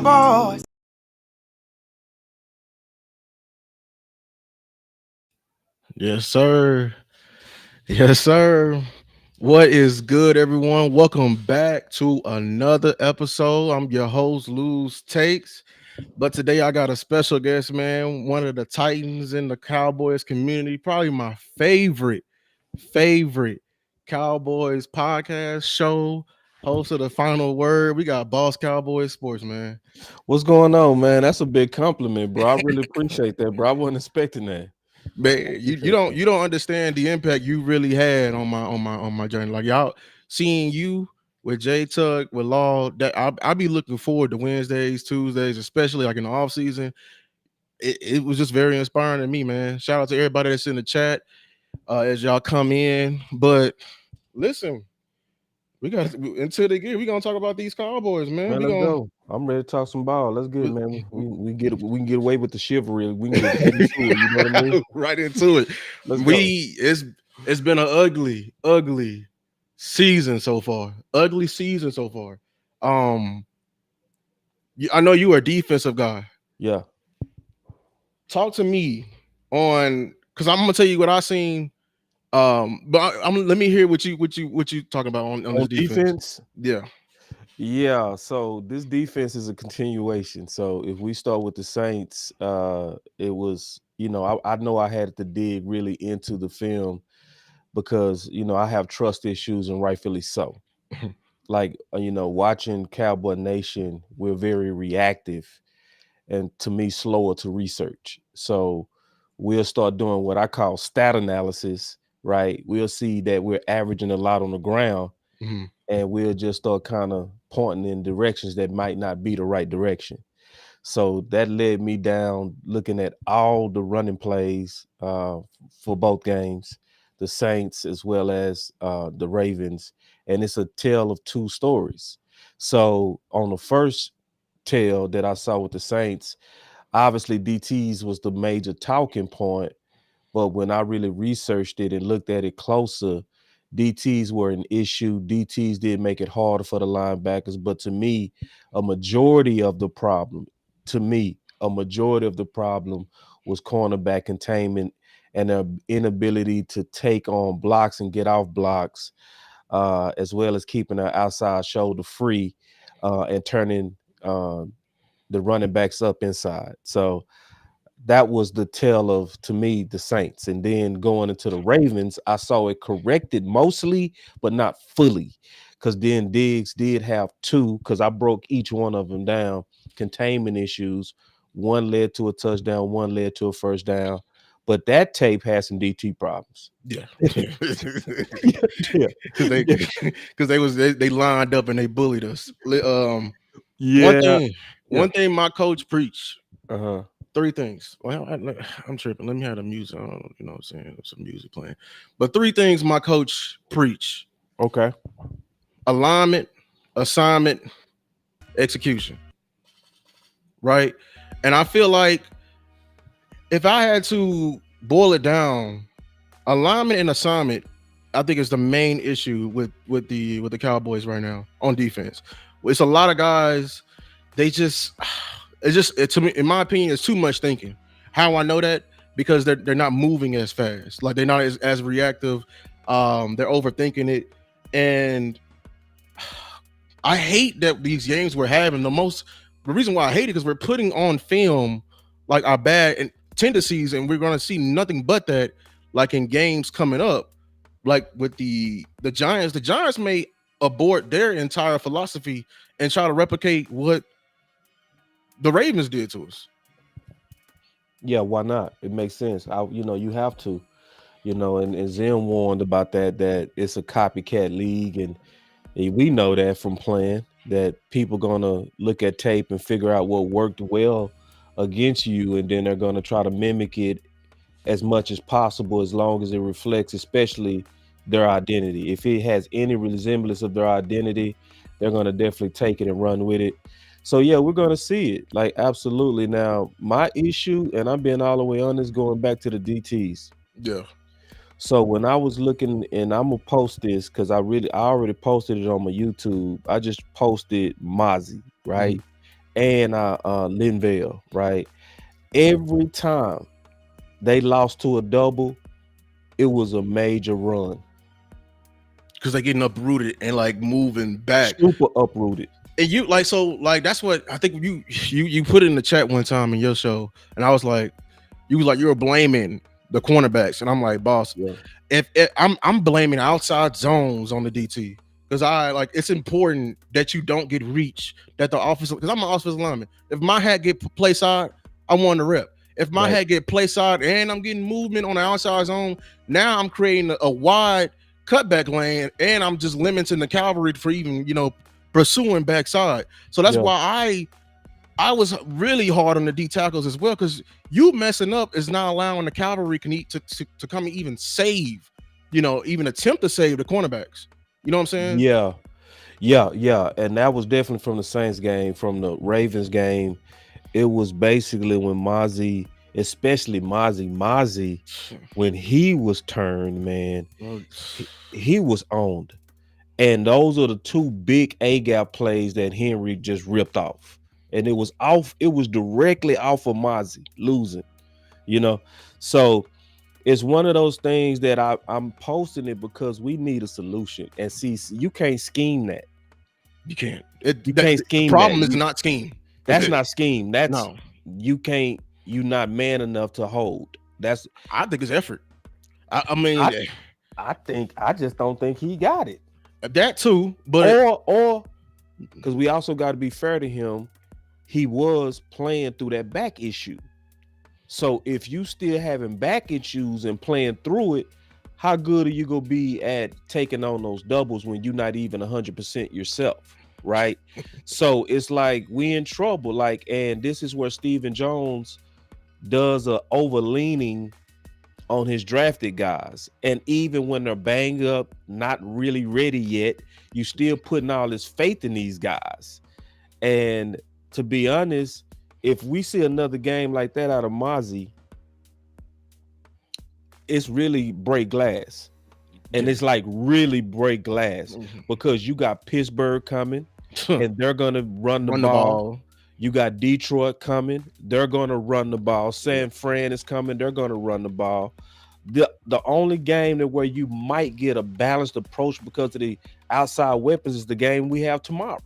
Cowboys. Yes, sir. Yes, sir. What is good, everyone? Welcome back to another episode. I'm your host, Luz Takes. But today I got a special guest, man. One of the titans in the Cowboys community, probably my favorite Cowboys podcast show, host of the Final Word. We got Boss Cowboys Sports, man. What's going on, man? That's a big compliment, bro. I really appreciate that, bro. I wasn't expecting that. I Man, you appreciate don't that. you don't understand the impact you really had on my journey. Like y'all seeing you with J Tug with Law, that I be looking forward to Wednesdays, Tuesdays, especially like in the off season. It was just very inspiring to me, man. Shout out to everybody that's in the chat as y'all come in. But listen, we got until they get. We gonna talk about these Cowboys, man. Man, We let's gonna go. I'm ready to talk some ball. Let's get it, we, man. We can get away with the chivalry. We can get right into it. You know what I mean? right into it. Let's go. We it's been an ugly season so far. Ugly season so far. Um, I know you are a defensive guy. Yeah. Talk to me on because I'm gonna tell you what I seen. But I'm let me hear what you talking about on On this defense. defense, Yeah. yeah. So this defense is a continuation. So if we start with the Saints, it was, I know I had to dig really into the film because I have trust issues and rightfully so. Like watching Cowboy Nation, we're very reactive and to me slower to research. So we'll start doing what I call stat analysis, right? We'll see that we're averaging a lot on the ground Mhm. and we'll just start kind of pointing in directions that might not be the right direction. So that led me down looking at all the running plays for both games, the Saints as well as the Ravens. And it's a tale of two stories. So on the first tale that I saw with the Saints, obviously DTs was the major talking point. But when I really researched it and looked at it closer, DTs were an issue. DTs did make it harder for the linebackers. But to me, a majority of the problem, was cornerback containment and their inability to take on blocks and get off blocks, as well as keeping their outside shoulder free and turning the running backs up inside. So that was the tale of, to me, the Saints. And then going into the Ravens, I saw it corrected mostly, but not fully. Because then Diggs did have two, because I broke each one of them down, containment issues. One led to a touchdown, one led to a first down. But that tape has some DT problems. Yeah. Yeah. Because they because they lined up and they bullied us. One Yeah. thing, Yeah. one thing my coach preached. Uh-huh. Three things. Well, I'm tripping. Let me have the music. I don't, you know what I'm saying? Some music playing. But three things my coach preached: Okay. alignment, assignment, execution. Right. And I feel like if I had to boil it down, alignment and assignment, I think is the main issue with the Cowboys right now on defense. It's a lot of guys. They just to me, in my opinion, it's too much thinking. How I know that? Because they're not moving as fast. Like they're not as reactive. They're overthinking it. And I hate that these games we're having. The reason why I hate it because we're putting on film like our bad tendencies, and we're gonna see nothing but that, like in games coming up, like with the Giants. The Giants may abort their entire philosophy and try to replicate what the Ravens did to us. Yeah, why not? It makes sense. You have to. And Zim warned about that it's a copycat league, and we know that from playing that people gonna look at tape and figure out what worked well against you, and then they're gonna try to mimic it as much as possible, as long as it reflects, especially their identity. If it has any resemblance of their identity, they're gonna definitely take it and run with it. So yeah, we're gonna see it, like absolutely. Now, my issue, and I'm being all the way honest, going back to the DTs. Yeah. So when I was looking, and I'm gonna post this because I already posted it on my YouTube. I just posted Mozzie, right? Mhm. and Linville, right? Every time they lost to a double, it was a major run. because they getting uprooted and like moving back. Super uprooted. And you like so like that's what I think you put it in the chat one time in your show, and I was like, you was like you were blaming the cornerbacks, and I'm like, boss, Yeah. if I'm blaming outside zones on the DT because I like it's important that you don't get reach that the offensive because I'm an offensive lineman. If my hat get play side, I want to rep. If my Right. hat get play side and I'm getting movement on the outside zone, now I'm creating a wide cutback lane and I'm just limiting the cavalry for even pursuing backside. So that's Yeah. why I was really hard on the D tackles as well because you messing up is not allowing the cavalry can eat to come and even save, even attempt to save the cornerbacks. You know what I'm saying? Yeah. Yeah. Yeah. And that was definitely from the Saints game, from the Ravens game. It was basically when Mozzie, especially Mozzie, when he was turned, man, he was owned. And those are the two big A gap plays that Henry just ripped off. And it was directly off of Mozzie losing, you know. So it's one of those things that I'm posting it because we need a solution. And see, you can't scheme that. You can't. You can't The scheme that. problem is not scheme. That's not scheme. That's No, you not man enough to hold. That's I think it's effort. I mean I I just don't think he got it. that too, but Or because we also got to be fair to him, he was playing through that back issue. So if you still having back issues and playing through it, how good are you gonna be at taking on those doubles when you're not even 100% yourself, right? So it's like we in trouble. Like, and this is where Stephen Jones does a overleaning on his drafted guys. And even when they're banged up, not really ready yet, you still putting all this faith in these guys. And to be honest, if we see another game like that out of Mozzie, it's really break glass. And it's like really break glass because you got Pittsburgh coming and they're going to run the ball. You got Detroit coming. They're going to run the ball. San Fran is coming. They're going to run the ball. The only game that where you might get a balanced approach because of the outside weapons is the game we have tomorrow.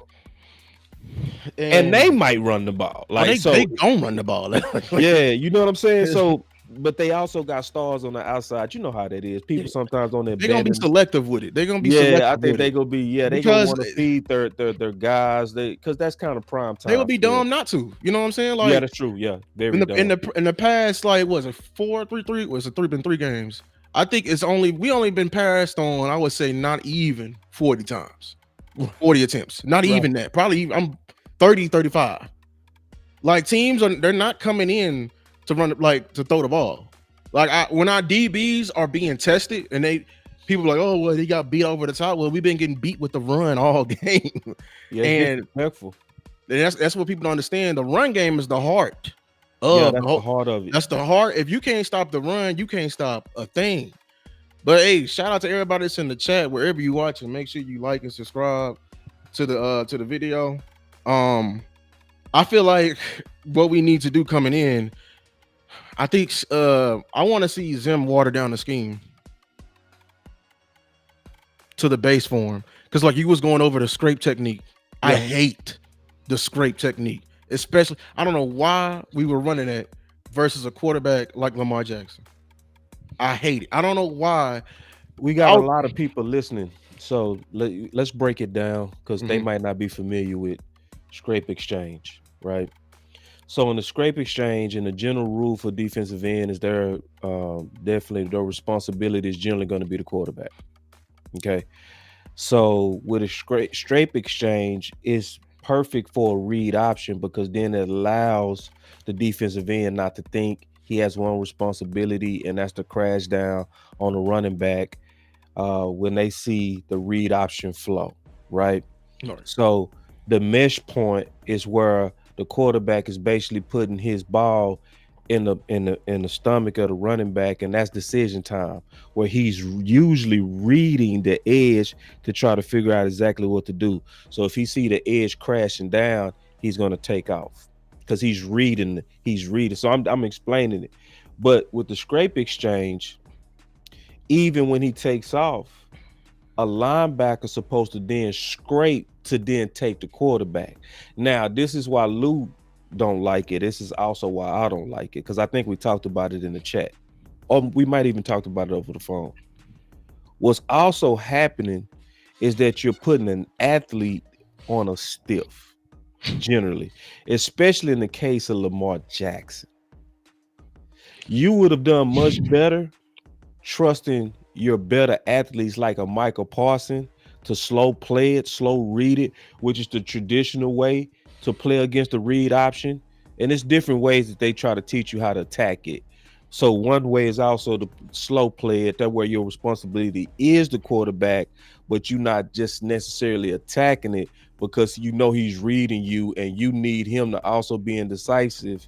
And they might run the ball. Like they don't run the ball. Yeah, you know what I'm saying? So but they also got stars on the outside. You know how that is. People sometimes on their they're gonna be selective with it. They're gonna be selective. I think they're gonna be they gonna want to feed their guys. Because that's kind of prime time. They would be dumb not to. You know what I'm saying? Like yeah, that's true. Yeah, very in the past, like was it 4-3-3? Was it been 3 games? I think we only been passed on. I would say not even 40 times, 40 attempts. Not even that. Probably I'm 30, 35. Like teams they're not coming in to run like to throw the ball. Like when our DBs are being tested and people are like, oh well, they got beat over the top. Well, we've been getting beat with the run all game. Yeah, and respectful. That's what people don't understand. The run game is the heart of the heart of it. That's the heart. If you can't stop the run, you can't stop a thing. But hey, shout out to everybody that's in the chat wherever you watching. Make sure you like and subscribe to the video. I feel like what we need to do coming in, I think I want to see Zim water down the scheme to the base form. Because like you was going over the scrape technique. Yeah. I hate the scrape technique. Especially, I don't know why we were running it versus a quarterback like Lamar Jackson. I hate it. I don't know why. We got a lot of people listening. So let's break it down because they might not be familiar with scrape exchange, right? So in the scrape exchange, and the general rule for defensive end is definitely their responsibility is generally going to be the quarterback. Okay. So with a scrape exchange, it's perfect for a read option because then it allows the defensive end not to think he has one responsibility, and that's to crash down on the running back when they see the read option flow, right? So the mesh point is where the quarterback is basically putting his ball in the stomach of the running back, and that's decision time, where he's usually reading the edge to try to figure out exactly what to do. So if he see the edge crashing down, he's going to take off because he's reading. He's reading. So I'm explaining it. But with the scrape exchange, even when he takes off, a linebacker supposed to then scrape to then take the quarterback. Now, this is why Lou don't like it. This is also why I don't like it, because I think we talked about it in the chat, or we might even talked about it over the phone. What's also happening is that you're putting an athlete on a stiff, generally, especially in the case of Lamar Jackson. You would have done much better trusting your better athletes like a Michael Parson to slow play it, slow read it, which is the traditional way to play against the read option. And it's different ways that they try to teach you how to attack it. So one way is also to slow play it, that where your responsibility is the quarterback, but you're not just necessarily attacking it because you know he's reading you and you need him to also be indecisive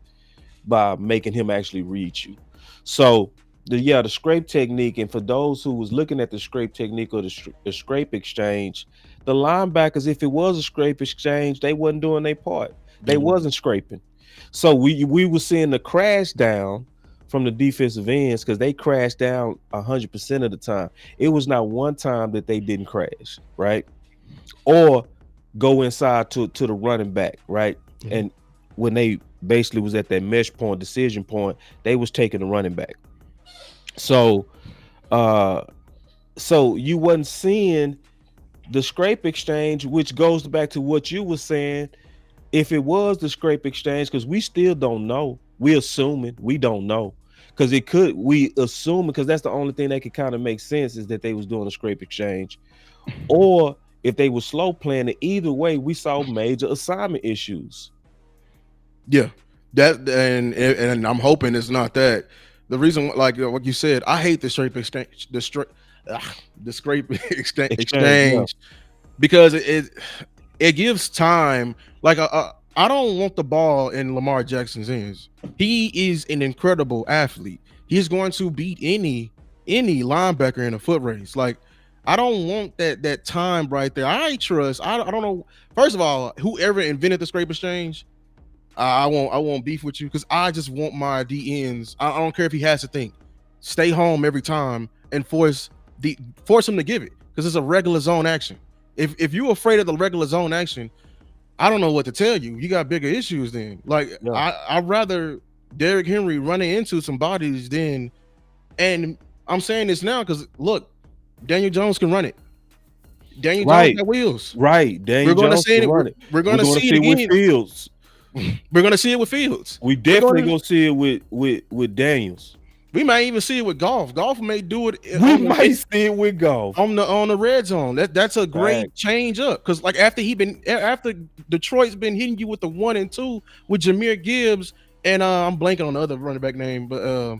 by making him actually read you. So the scrape technique, and for those who was looking at the scrape technique or the scrape exchange, the linebackers, if it was a scrape exchange, they wasn't doing their part. They Mhm. wasn't scraping. So we were seeing the crash down from the defensive ends because they crashed down 100% of the time. It was not one time that they didn't crash, right? Or go inside to the running back, right? Mhm. And when they basically was at that mesh point, decision point, they was taking the running back. So uh so you wasn't seeing the scrape exchange, which goes back to what you were saying. If it was the scrape exchange, because we still don't know, we assuming, we don't know, because it could, we assume, because that's the only thing that could kind of make sense is that they was doing a scrape exchange, or if they were slow playing it. Either way, we saw major assignment issues. Yeah, that and I'm hoping it's not that. The reason, like what you said, I hate the scrape exchange, the scrape Exchange, yeah. exchange because it gives time. Like I don't want the ball in Lamar Jackson's hands. He is an incredible athlete. He's going to beat any linebacker in a foot race. Like I don't want that time right there. I don't know. First of all, whoever invented the scrape exchange, I won't beef with you because I just want my DNs. I don't care if he has to think. Stay home every time and force him to give it because it's a regular zone action. If you're afraid of the regular zone action, I don't know what to tell you. You got bigger issues then. Like Yeah. I'd rather Derrick Henry running into some bodies than. And I'm saying this now because look, Daniel Jones can run it. Daniel Jones Right, got wheels. right. We're Daniel going to Jones see can it. run it. We're We're going to going to see it see it with again. Fields. We're going to see it with Fields. We We're definitely going to gonna see it with Daniels. We might even see it with golf. Golf may do it We might see it with golf. on the red zone. That's a great Facts. change up because like after Detroit's been hitting you with the 1 and 2 with Jameer Gibbs and I'm blanking on the other running back name, but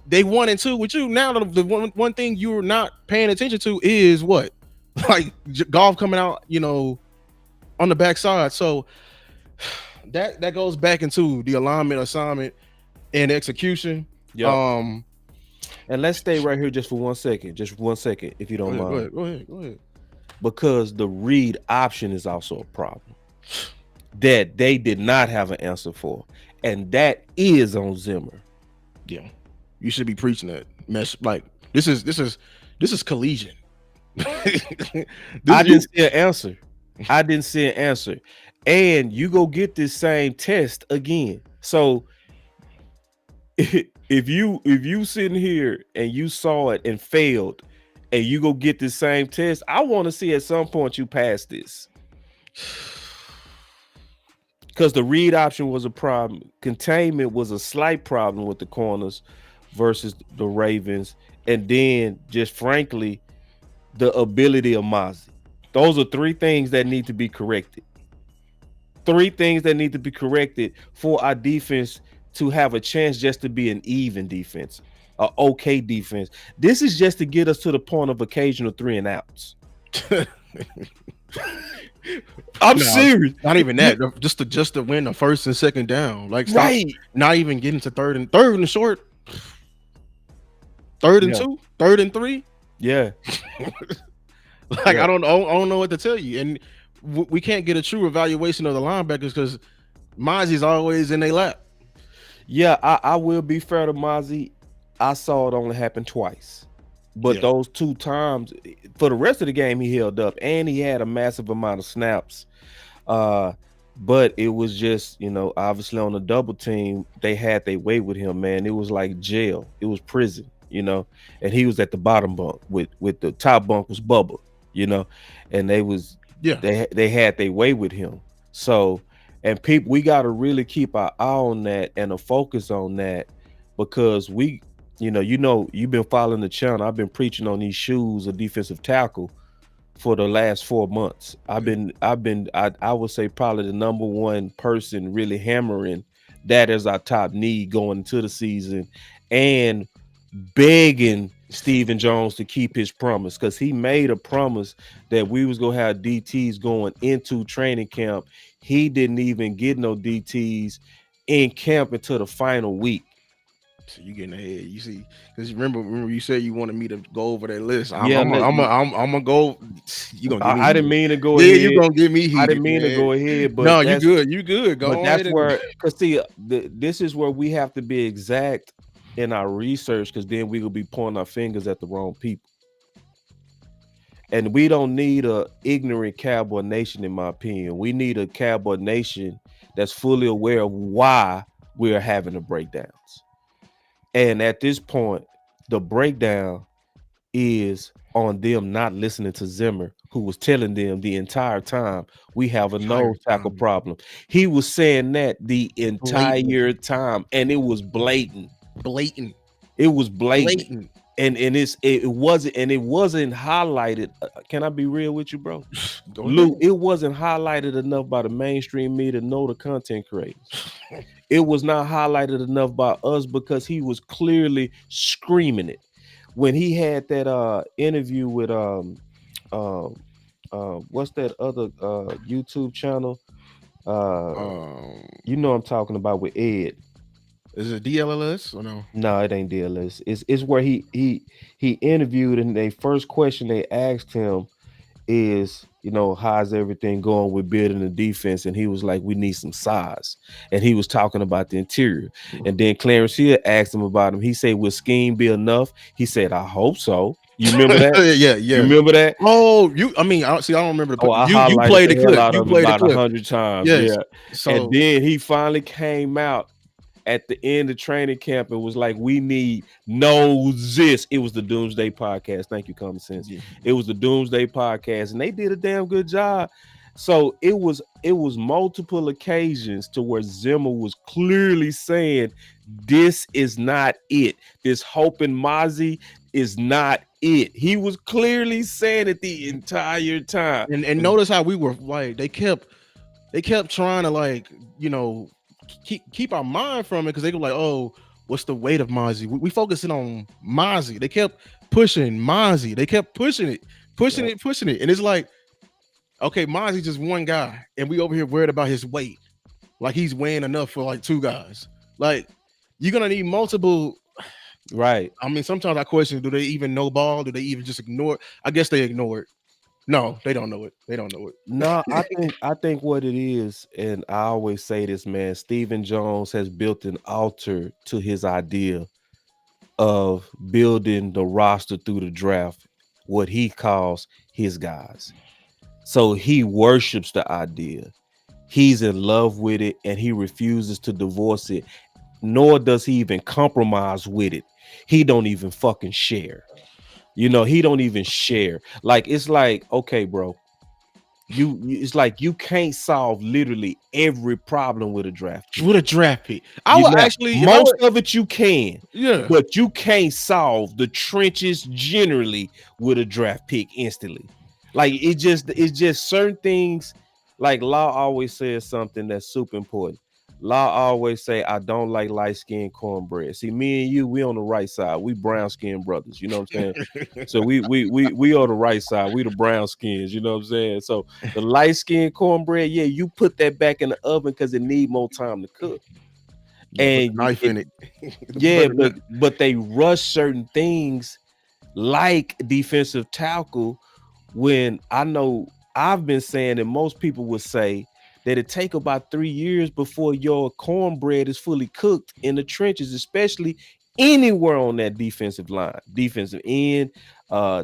they 1 and 2 with you. Now the one thing you're not paying attention to is what like golf coming out, on the backside. So that goes back into the alignment, assignment, and execution. Yep. Um, And let's stay right here just for 1 second. Just 1 second, if you Go don't ahead, mind. go ahead. Because the read option is also a problem that they did not have an answer for. And that is on Zimmer. Yeah, you should be preaching that mess. Like this is collegiate. I You didn't see an answer. I didn't see an answer. And you go get this same test again. So if you sitting here and you saw it and failed, and you go get the same test, I want to see at some point you pass this. Because the read option was a problem. Containment was a slight problem with the corners versus the Ravens. And then just frankly, the ability of Mozzie. Those are three things that need to be corrected. Three things that need to be corrected for our defense to have a chance just to be an even defense, a okay defense. This is just to get us to the point of occasional 3 and outs. I'm serious. Not even that. Just to win the first and second down. Like stop. Right. Not even getting to third and short. Third and Yeah. 2. Third and 3. Yeah. Like Yeah. I don't know what to tell you. And we can't get a true evaluation of the linebackers because Mozzie's always in their lap. Yeah, I will be fair to Mozzie. I saw it only happen twice. But Yeah, those two times, for the rest of the game, he held up and he had a massive amount of snaps. Uh, but it was just, obviously on the double team, they had their way with him, man. It was like jail. It was prison, and he was at the bottom bunk with the top bunk was Bubba, you know, and yeah. they had their way with him. So, and people, we got to really keep our eye on that and a focus on that because you've been following the channel. I've been preaching on these shoes of defensive tackle for the last 4 months. I would say probably the number one person really hammering that as our top need going into the season and begging Stephen Jones to keep his promise because he made a promise that we was gonna have DTs going into training camp. He didn't even get no DTs in camp until the final week. So you getting ahead. You see, because remember you said you wanted me to go over that list. Yeah, I'm gonna go. You gonna give me I didn't heat. mean to go Yeah, you ahead. gonna get me I didn't heated, mean to man. go ahead, No, you good. You good. Go but on that's ahead and where, because see, this is where we have to be exact in our research, because then we will be pointing our fingers at the wrong people. And we don't need a ignorant Cowboy Nation, in my opinion. We need a Cowboy Nation that's fully aware of why we're having the breakdowns. And at this point, the breakdown is on them not listening to Zimmer, who was telling them the entire time we have a entire nose tackle time. problem. He was saying that the Blatant, entire time, and it was blatant. blatant, It was blatant, blatant. and it wasn't highlighted. Can I be real with you, bro? Go Lou, ahead. it wasn't highlighted enough by the mainstream media to know the content creators. It was not highlighted enough by us because he was clearly screaming it when he had that interview with um what's that other YouTube channel? Uh Um, I'm talking about with Ed. is it DLLS or no? No, it ain't DLS. It's where he interviewed, and the first question they asked him is, how's everything going with building the defense? And he was like, we need some size. And he was talking about the interior. And then Clarence Hill asked him about him. He said, will scheme be enough? He said, I hope so. You remember that? Yeah, You yeah. remember that? Oh, you. I mean, I see. I don't remember the. Oh, I You highlighted played the the hell clip. out You of him played the about clip. 100 times. Yes. Yeah. And So then he finally came out at the end of training camp and was like, we need this. It was the Doomsday Podcast. Thank you, Common Sense. yeah. It was the Doomsday Podcast, and they did a damn good job. So it was multiple occasions to where Zimmer was clearly saying, this is not it. This Hope and Mozzie is not it. He was clearly saying it the entire time. And notice how we were like they kept trying to like keep our mind from it because they were like, oh, what's the weight of Mozzie? We focusing on Mozzie. They kept pushing Mozzie. They kept pushing it, pushing Yeah. it, pushing it, and it's like, okay, Mozzie's just one guy, and we over here worried about his weight, like he's weighing enough for like two guys. Like you're gonna need multiple. Right. I mean, sometimes I question: do they even know ball? Do they even just ignore it? I guess they ignore it. No, they don't know it. They don't know No, it. I think what it is, and I always say this, man, Stephen Jones has built an altar to his idea of building the roster through the draft, what he calls his guys. So he worships the idea. He's in love with it and he refuses to divorce it, nor does he even compromise with it. He don't even fucking share. He don't even share. Like, it's like, okay, bro, it's like you can't solve literally every problem with a draft pick. With a draft pick, I You would not actually, if I most were, of it you can, yeah, but you can't solve the trenches generally with a draft pick instantly. Like, it's just certain things. Like, Law always says something that's super important. Law always say, I don't like light skinned cornbread. See, me and you, we on the right side. We brown skinned brothers. You know what I'm saying? So we on the right side. We the brown skins. You know what I'm saying? So the light skinned cornbread, yeah, you put that back in the oven because it need more time to cook. yeah, put the And knife in it. The yeah, butter but knife. they rush certain things like defensive tackle when I know. I've been saying that most people would say that it take about 3 years before your cornbread is fully cooked in the trenches, especially anywhere on that defensive line, defensive end,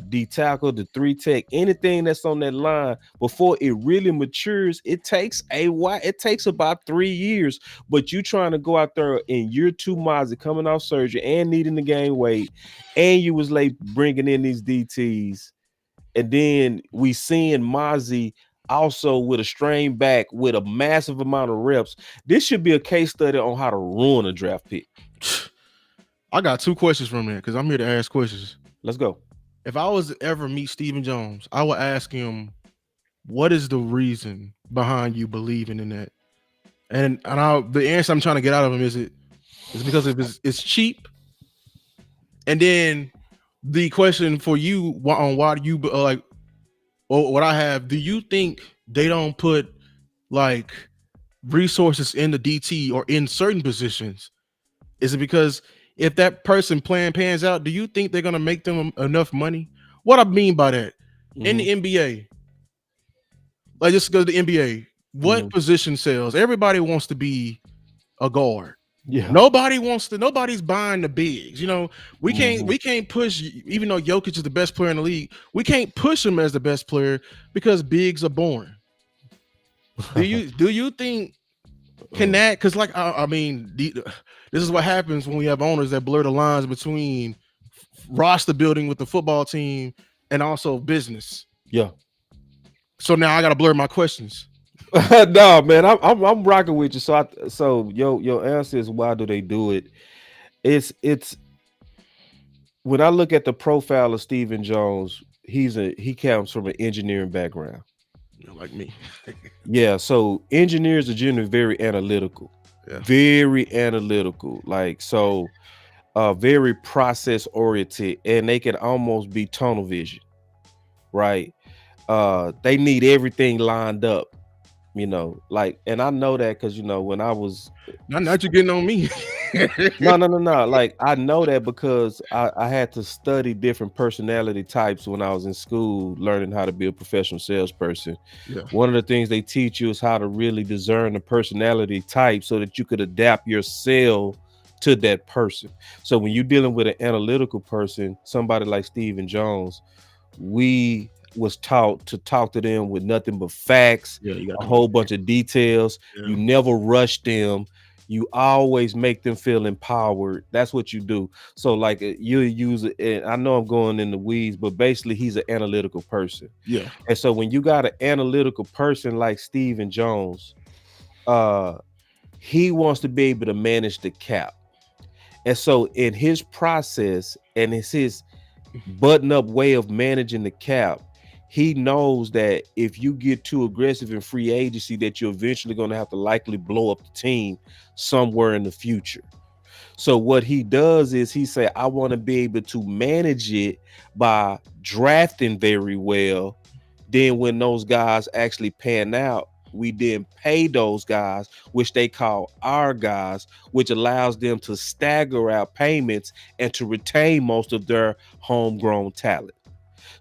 D tackle, the three tech, anything that's on that line before it really matures. It takes a while. It takes about 3 years. But you trying to go out there in year two, Mozzie, coming off surgery and needing to gain weight, and you was late bringing in these DTs, and then we seeing Mozzie also with a strained back with a massive amount of reps. This should be a case study on how to ruin a draft pick. I got two questions from there because I'm here to ask questions. Let's go. If I was to ever meet Stephen Jones, I would ask him, what is the reason behind you believing in that? The answer I'm trying to get out of him is because it's cheap. And then the question for you on why do you like, or what I have, do you think they don't put like resources in the DT or in certain positions? Is it because if that person plan pans out, do you think they're gonna make them enough money? What I mean by that, in the NBA, like just go to the NBA, what position sells? Everybody wants to be a guard. Yeah. Nobody's buying the bigs. You know, we can't push, even though Jokic is the best player in the league, we can't push him as the best player because bigs are boring. Do you think can that, because like I mean this is what happens when we have owners that blur the lines between roster building with the football team and also business. Yeah. So now I gotta blur my questions. No, man, I'm rocking with you. So your answer is why do they do it? It's when I look at the profile of Stephen Jones, he comes from an engineering background. Like me. Yeah, so engineers are generally very analytical. Yeah. Very analytical. Like so very process oriented, and they can almost be tunnel vision, right? They need everything lined up, like, and I know that because when I was Not you getting on me. no, like I know that because I had to study different personality types when I was in school, learning how to be a professional salesperson. Yeah. One of the things they teach you is how to really discern the personality type so that you could adapt your sale to that person. So when you're dealing with an analytical person, somebody like Stephen Jones, we was taught to talk to them with nothing but facts, a whole bunch of details. Yeah. You never rush them. You always make them feel empowered. That's what you do. So like you use it, and I know I'm going in the weeds, but basically he's an analytical person. Yeah. And so when you got an analytical person like Stephen Jones, he wants to be able to manage the cap. And so in his process, and it's his button up way of managing the cap, he knows that if you get too aggressive in free agency, that you're eventually going to have to likely blow up the team somewhere in the future. So what he does is he say, I want to be able to manage it by drafting very well. Then when those guys actually pan out, we then pay those guys, which they call our guys, which allows them to stagger out payments and to retain most of their homegrown talent.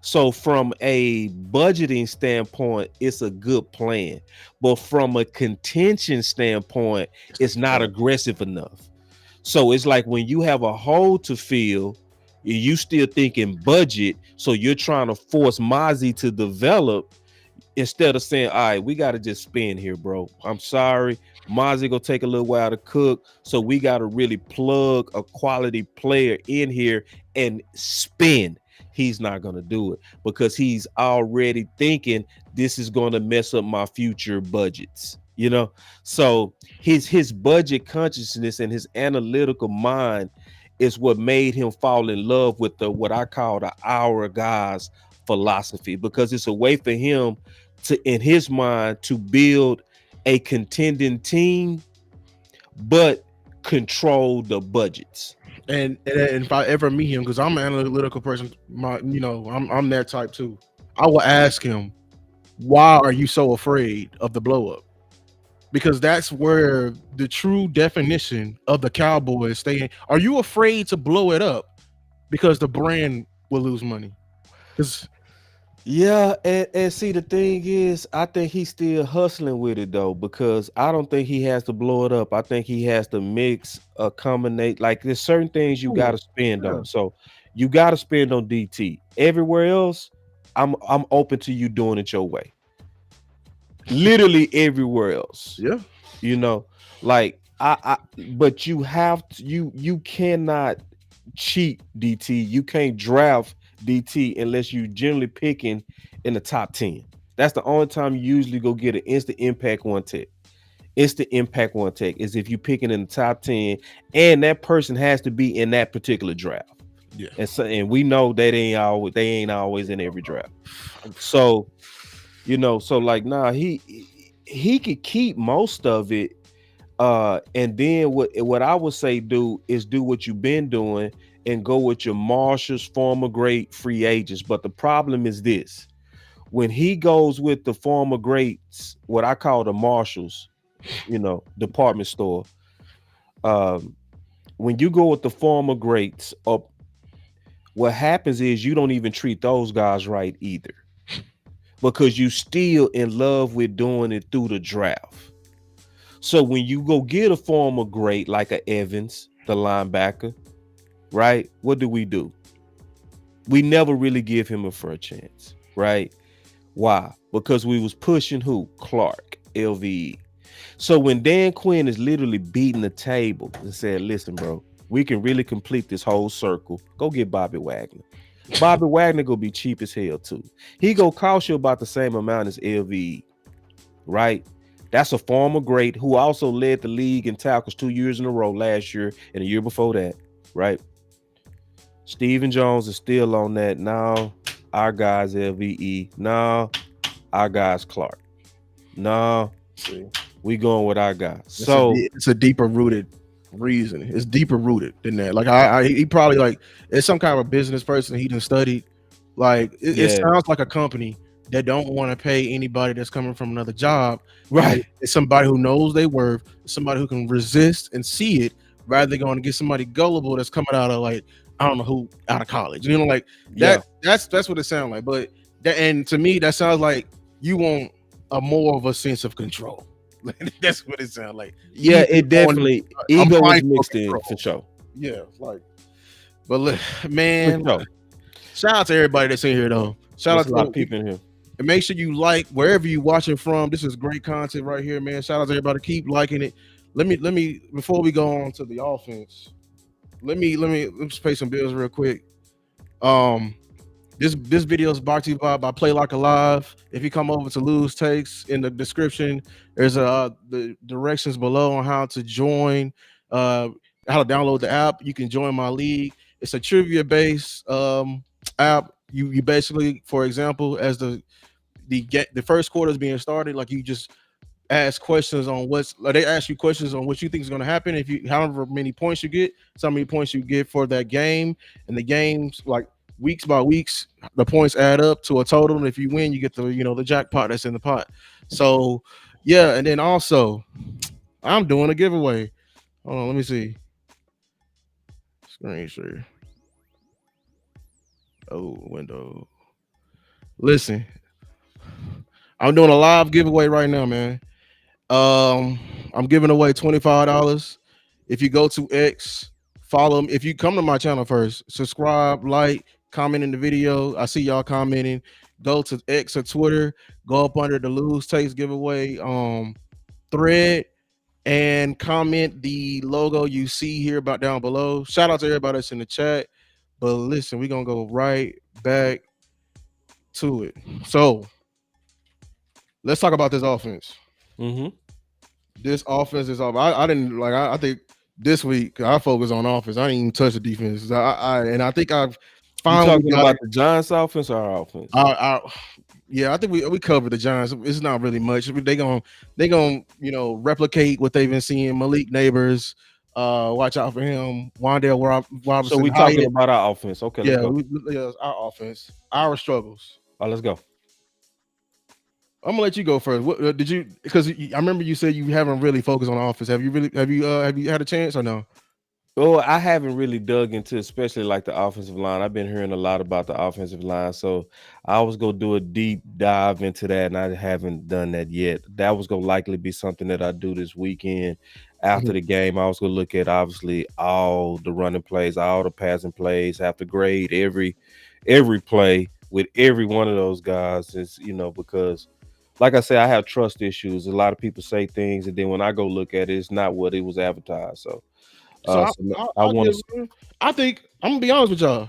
So from a budgeting standpoint, it's a good plan. But from a contention standpoint, it's not aggressive enough. So it's like when you have a hole to fill, you still thinking budget. So you're trying to force Mozzie to develop instead of saying, all right, we got to just spin here, bro. I'm sorry. Mozzie gonna take a little while to cook. So we got to really plug a quality player in here and spin. He's not going to do it because he's already thinking this is going to mess up my future budgets, So his budget consciousness and his analytical mind is what made him fall in love with what I call the our guys philosophy, because it's a way for him to, in his mind, to build a contending team, but control the budgets. And if I ever meet him, because I'm an analytical person, I'm that type too. I will ask him, why are you so afraid of the blow up? Because that's where the true definition of the Cowboys stay. Are you afraid to blow it up because the brand will lose money? Because Yeah, and see the thing is, I think he's still hustling with it though, because I don't think he has to blow it up. I think he has to mix, combinate. Like there's certain things you got Oh, to spend yeah, on. So you got to spend on DT. Everywhere else, I'm open to you doing it your way. Literally everywhere else, yeah, you know, like but you have to, you cannot cheat DT. You can't draft DT unless you generally picking in the top 10. That's the only time you usually go get an instant impact one tech. Instant impact one tech is if you picking in the top 10, and that person has to be in that particular draft. yeah. And so, and we know that they ain't always in every draft. So, so like, nah, he could keep most of it. And then what I would say do is do what you've been doing and go with your marshals, former great free agents. But the problem is this: when he goes with the former greats, what I call the marshals, department store. Um, when you go with the former greats, what happens is you don't even treat those guys right either, because you still in love with doing it through the draft. So when you go get a former great like a Evans, the linebacker, right? What do? We never really give him a fair chance, right? Why? Because we was pushing who? Clark, LVE. So when Dan Quinn is literally beating the table and said, listen, bro, we can really complete this whole circle. Go get Bobby Wagner. Bobby Wagner gonna be cheap as hell too. He gonna cost you about the same amount as LVE, right? That's a former great who also led the league in tackles 2 years in a row, last year and the year before that, right? Steven Jones is still on that. Now our guys LVE. Now our guys Clark. Now See, we going with our guys. it's a So it's a deeper rooted reason. It's deeper rooted than that. Like I he probably like it's some kind of a business person he done studied. Like it yeah, sounds like a company that don't want to pay anybody that's coming from another job, and right. it's somebody who knows they worth, somebody who can resist and see it, rather than going to get somebody gullible that's coming out of like I don't know who out of college. You know, like Yeah. that's what it sounds like. But that and to me that sounds like you want a more of a sense of control. That's what it sounds like. Yeah, Ego it going, definitely I'm ego fighting was for mixed in for control. sure. Yeah, like, but look, For man, sure. shout out to everybody that's in here though. Shout There's out a lot to of people in here. and make sure you like wherever you watching from. This is great content right here, man. Shout out to everybody. Keep liking it. Let me before we go on to the offense. Let's pay some bills real quick. Um, this video is brought to you by Play Like Alive. If you come over to Lose Takes in the description, there's the directions below on how to join, uh, how to download the app. You can join my league. It's a trivia based app. You basically, for example, as the first quarter is being started, like you just ask questions on what's like they ask you questions on what you think is going to happen. If you however many points you get, so many points you get for that game, and the games like weeks by weeks, the points add up to a total. And if you win, you get the jackpot that's in the pot. So yeah, and then also I'm doing a giveaway. Hold on, let me see. Screen share. Oh, window. Listen, I'm doing a live giveaway right now, man. Um, I'm giving away $25 if you go to X, follow them. If you come to my channel first, subscribe, like, comment in the video. I see y'all commenting. Go to X or Twitter, go up under the Lose Takes giveaway thread and comment the logo you see here about down below. Shout out to everybody that's in the chat. But listen, we're gonna go right back to it. So let's talk about this offense. Mm-hmm. This offense is off. I didn't like. I think this week I focus on offense. I didn't even touch the defense. I think I've You finally talking got about it. the Giants offense or our offense? Yeah, I think we covered the Giants. It's not really much. They gonna replicate what they've been seeing. Malik Neighbors, watch out for him. So Robinson we talking Hyatt. about our offense. Okay, let's Yeah, go. yeah, our offense, our struggles. All right, let's go. I'm gonna let you go first. What did you? Because I remember you said you haven't really focused on the offense. Have you really? Have you had a chance or no? Oh, I haven't really dug into, especially like the offensive line. I've been hearing a lot about the offensive line, so I was gonna do a deep dive into that, and I haven't done that yet. That was gonna likely be something that I do this weekend after Mhm. the game. I was gonna look at obviously all the running plays, all the passing plays, have to grade every play with every one of those guys. Is because like I said, I have trust issues. A lot of people say things, and then when I go look at it, it's not what it was advertised. So. So So I I'll want give. to. I think I'm gonna be honest with y'all.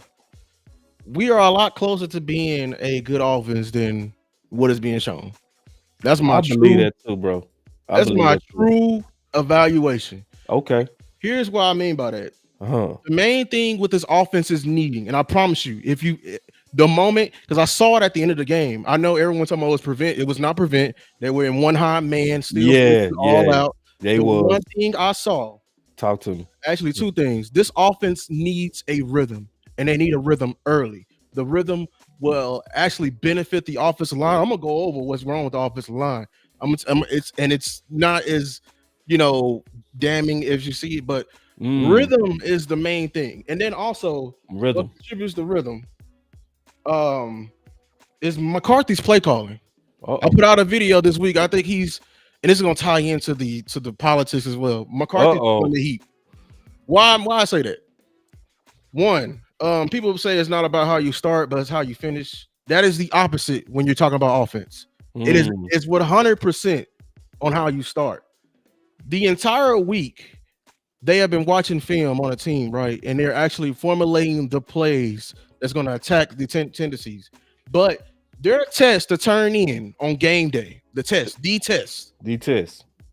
We are a lot closer to being a good offense than what is being shown. That's I my believe true. that too, bro. I That's believe my that too. true evaluation. Okay. Here's what I mean by that. Uh-huh. The main thing with this offense is needing, and I promise you, if you the moment, because I saw it at the end of the game, I know everyone talking about it was prevent. It was not prevent. They were in one high man, still Yeah, flipping all yeah. out. They The one was. thing I saw, Talk to me. actually, two things. This offense needs a rhythm, and they need a rhythm early. The rhythm will actually benefit the offensive line. I'm gonna go over what's wrong with the offensive line. It's not as damning if you see it, but Mm, rhythm is the main thing. And then also what rhythm. contributes to rhythm um is McCarthy's play calling. I Uh-oh. put out a video this week. I think and this is gonna tie into the politics as well. McCarthy's on Uh-oh. the heat. Why I say that? One, people say it's not about how you start, but it's how you finish. That is the opposite when you're talking about offense. Mm, It's 100% on how you start. The entire week, they have been watching film on a team, right? And they're actually formulating the plays that's going to attack the tendencies. But their test to turn in on game day, the test detest.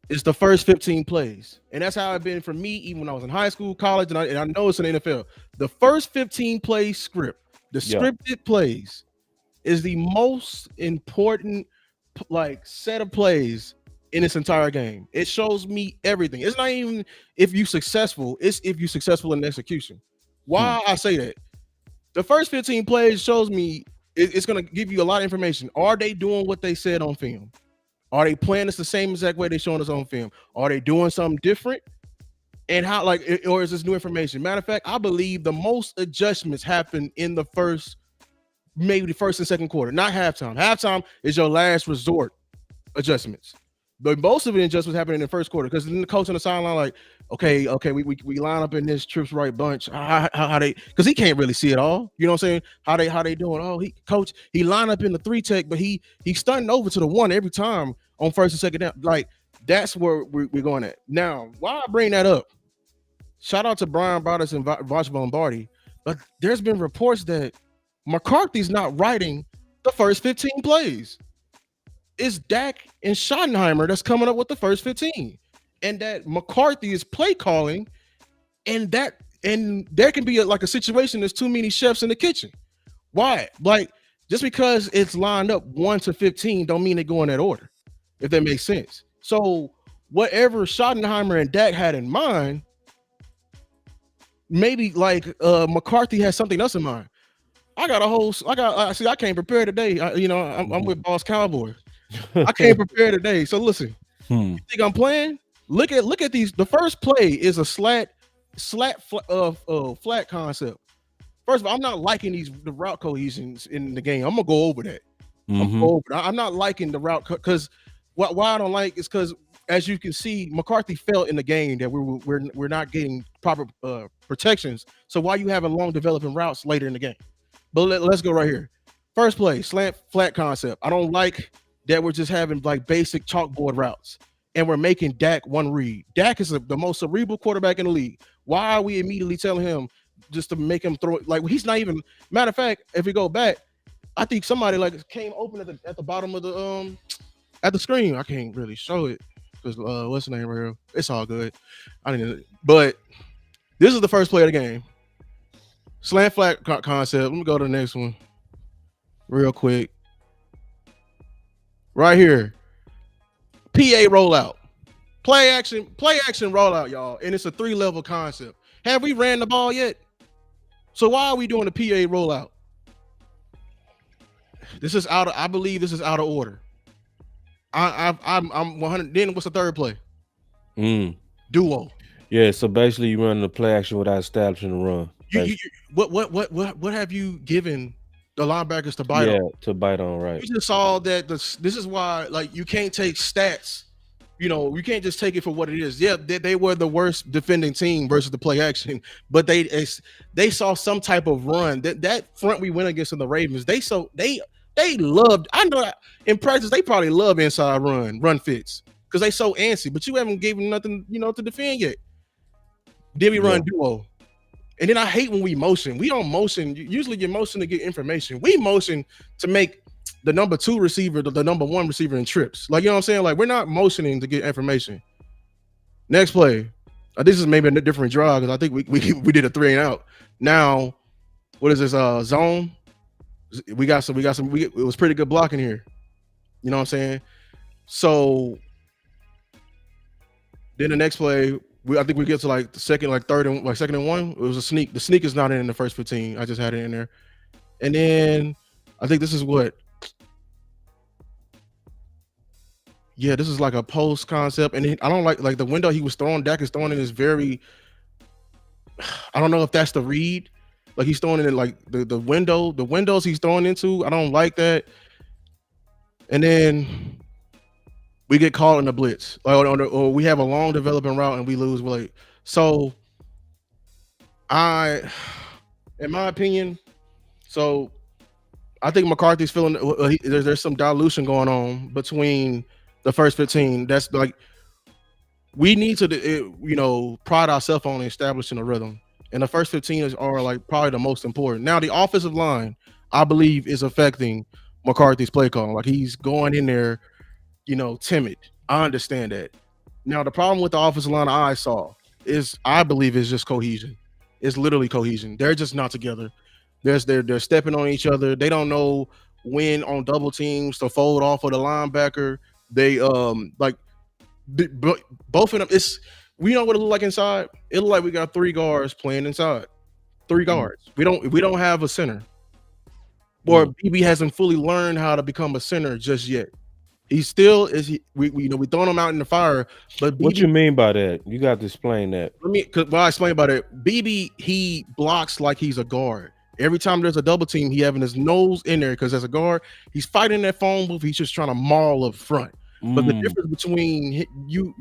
is the first 15 plays. And that's how it's been for me, even when I was in high school, college, and I know it's in the NFL. The first 15 play script, the Yeah. scripted plays, is the most important set of plays in this entire game. It shows me everything. It's not even if you successful, it's if you successful in execution. Hmm. Why I say that? The first 15 plays shows me it's going to give you a lot of information. Are they doing what they said on film? Are they playing us the same exact way they showing us on film? Are they doing something different? And how or is this new information? Matter of fact, I believe the most adjustments happen in the first, maybe the first and second quarter, not halftime. Halftime is your last resort adjustments. But most of the adjustments happen in the first quarter because then the coach on the sideline, like, okay, we line up in this trips right bunch. How they, because he can't really see it all. You know what I'm saying? How they doing? Oh, he line up in the three tech, but he's stunting over to the one every time on first and second down. Like that's where we're going at now. Why I bring that up? Shout out to Brian Broaddus and Vosh Lombardi, but there's been reports that McCarthy's not writing the first 15 plays. It's Dak and Schottenheimer that's coming up with the first 15. And that McCarthy is play calling, and there can be like a situation there's too many chefs in the kitchen. Why? Like just because it's lined up 1 to 15 don't mean they go in that order, if that makes sense. So whatever Schottenheimer and Dak had in mind, maybe McCarthy has something else in mind. I see I can't prepare today. I'm with Boss Cowboy. I can't prepare today. So listen, Hmm. you think I'm playing? Look at these. The first play is a flat concept. First of all, I'm not liking the route cohesions in the game. I'm gonna go over that. Mm-hmm. I'm not liking the route because why I don't like is because as you can see, McCarthy felt in the game that we're not getting proper protections. So why you having long developing routes later in the game? But let's go right here. First play, slant flat concept. I don't like that we're just having like basic chalkboard routes and we're making Dak one read. Dak is the most cerebral quarterback in the league. Why are we immediately telling him just to make him throw it? Like he's not even. Matter of fact, if we go back, I think somebody like came open at the bottom of the at the screen. I can't really show it because what's the name right here? It's all good. I didn't. But this is the first play of the game. Slant flat concept. Let me go to the next one real quick. Right here. PA rollout. Play action rollout, y'all. And it's a 3-level concept. Have we ran the ball yet? So why are we doing the PA rollout? I believe this is out of order. I'm 100. Then what's the third play? Mm. Duo. Yeah, so basically you run the play action without establishing the run. What have you given the linebackers to bite on? Yeah, to bite on, right. You just saw that this is why like you can't take stats. You know, you can't just take it for what it is. Yeah, they were the worst defending team versus the play action, but they saw some type of run. That front we went against in the Ravens, they loved. I know that in practice they probably love inside run fits because they so antsy. But you haven't given nothing, to defend yet. Then we Yeah. run duo. And then I hate when we motion. We don't motion. Usually you motion to get information. We motion to make the number 2 receiver the number 1 receiver in trips. Like, you know what I'm saying? Like, we're not motioning to get information. Next play. This is maybe a different draw because I think we did a 3 and out. Now, what is this zone? We got some it was pretty good blocking here. You know what I'm saying? So then the next play, I think we get to like the second, like third and like second and 1. It was a sneak. The sneak is not in the first 15. I just had it in there. And then I think this is what. Yeah, this is like a post concept, and I don't like the window he was throwing. Dak is throwing in is very. I don't know if that's the read. Like he's throwing it in like the windows he's throwing into. I don't like that. And then we get caught in the blitz, or we have a long developing route and we lose. Like so, in my opinion, so I think McCarthy's feeling there's some dilution going on between the first 15. That's like we need to pride ourselves on establishing a rhythm, and the first 15 are like probably the most important. Now the offensive line, I believe, is affecting McCarthy's play call. Like he's going in there, timid. I understand that. Now the problem with the offensive line I saw is I believe is just cohesion. It's literally cohesion. They're just not together. They're stepping on each other. They don't know when on double teams to fold off of the linebacker. They like both of them. It's we know what it look like inside. It look like we got 3 guards playing inside. 3 guards. We don't have a center. Or BB hasn't fully learned how to become a center just yet. He still is. We throwing him out in the fire. But BB, What you mean by that? You got to explain that. What I explain about it, BB, he blocks like he's a guard. Every time there's a double team, he having his nose in there because as a guard, he's fighting that phone booth. He's just trying to maul up front. But the difference between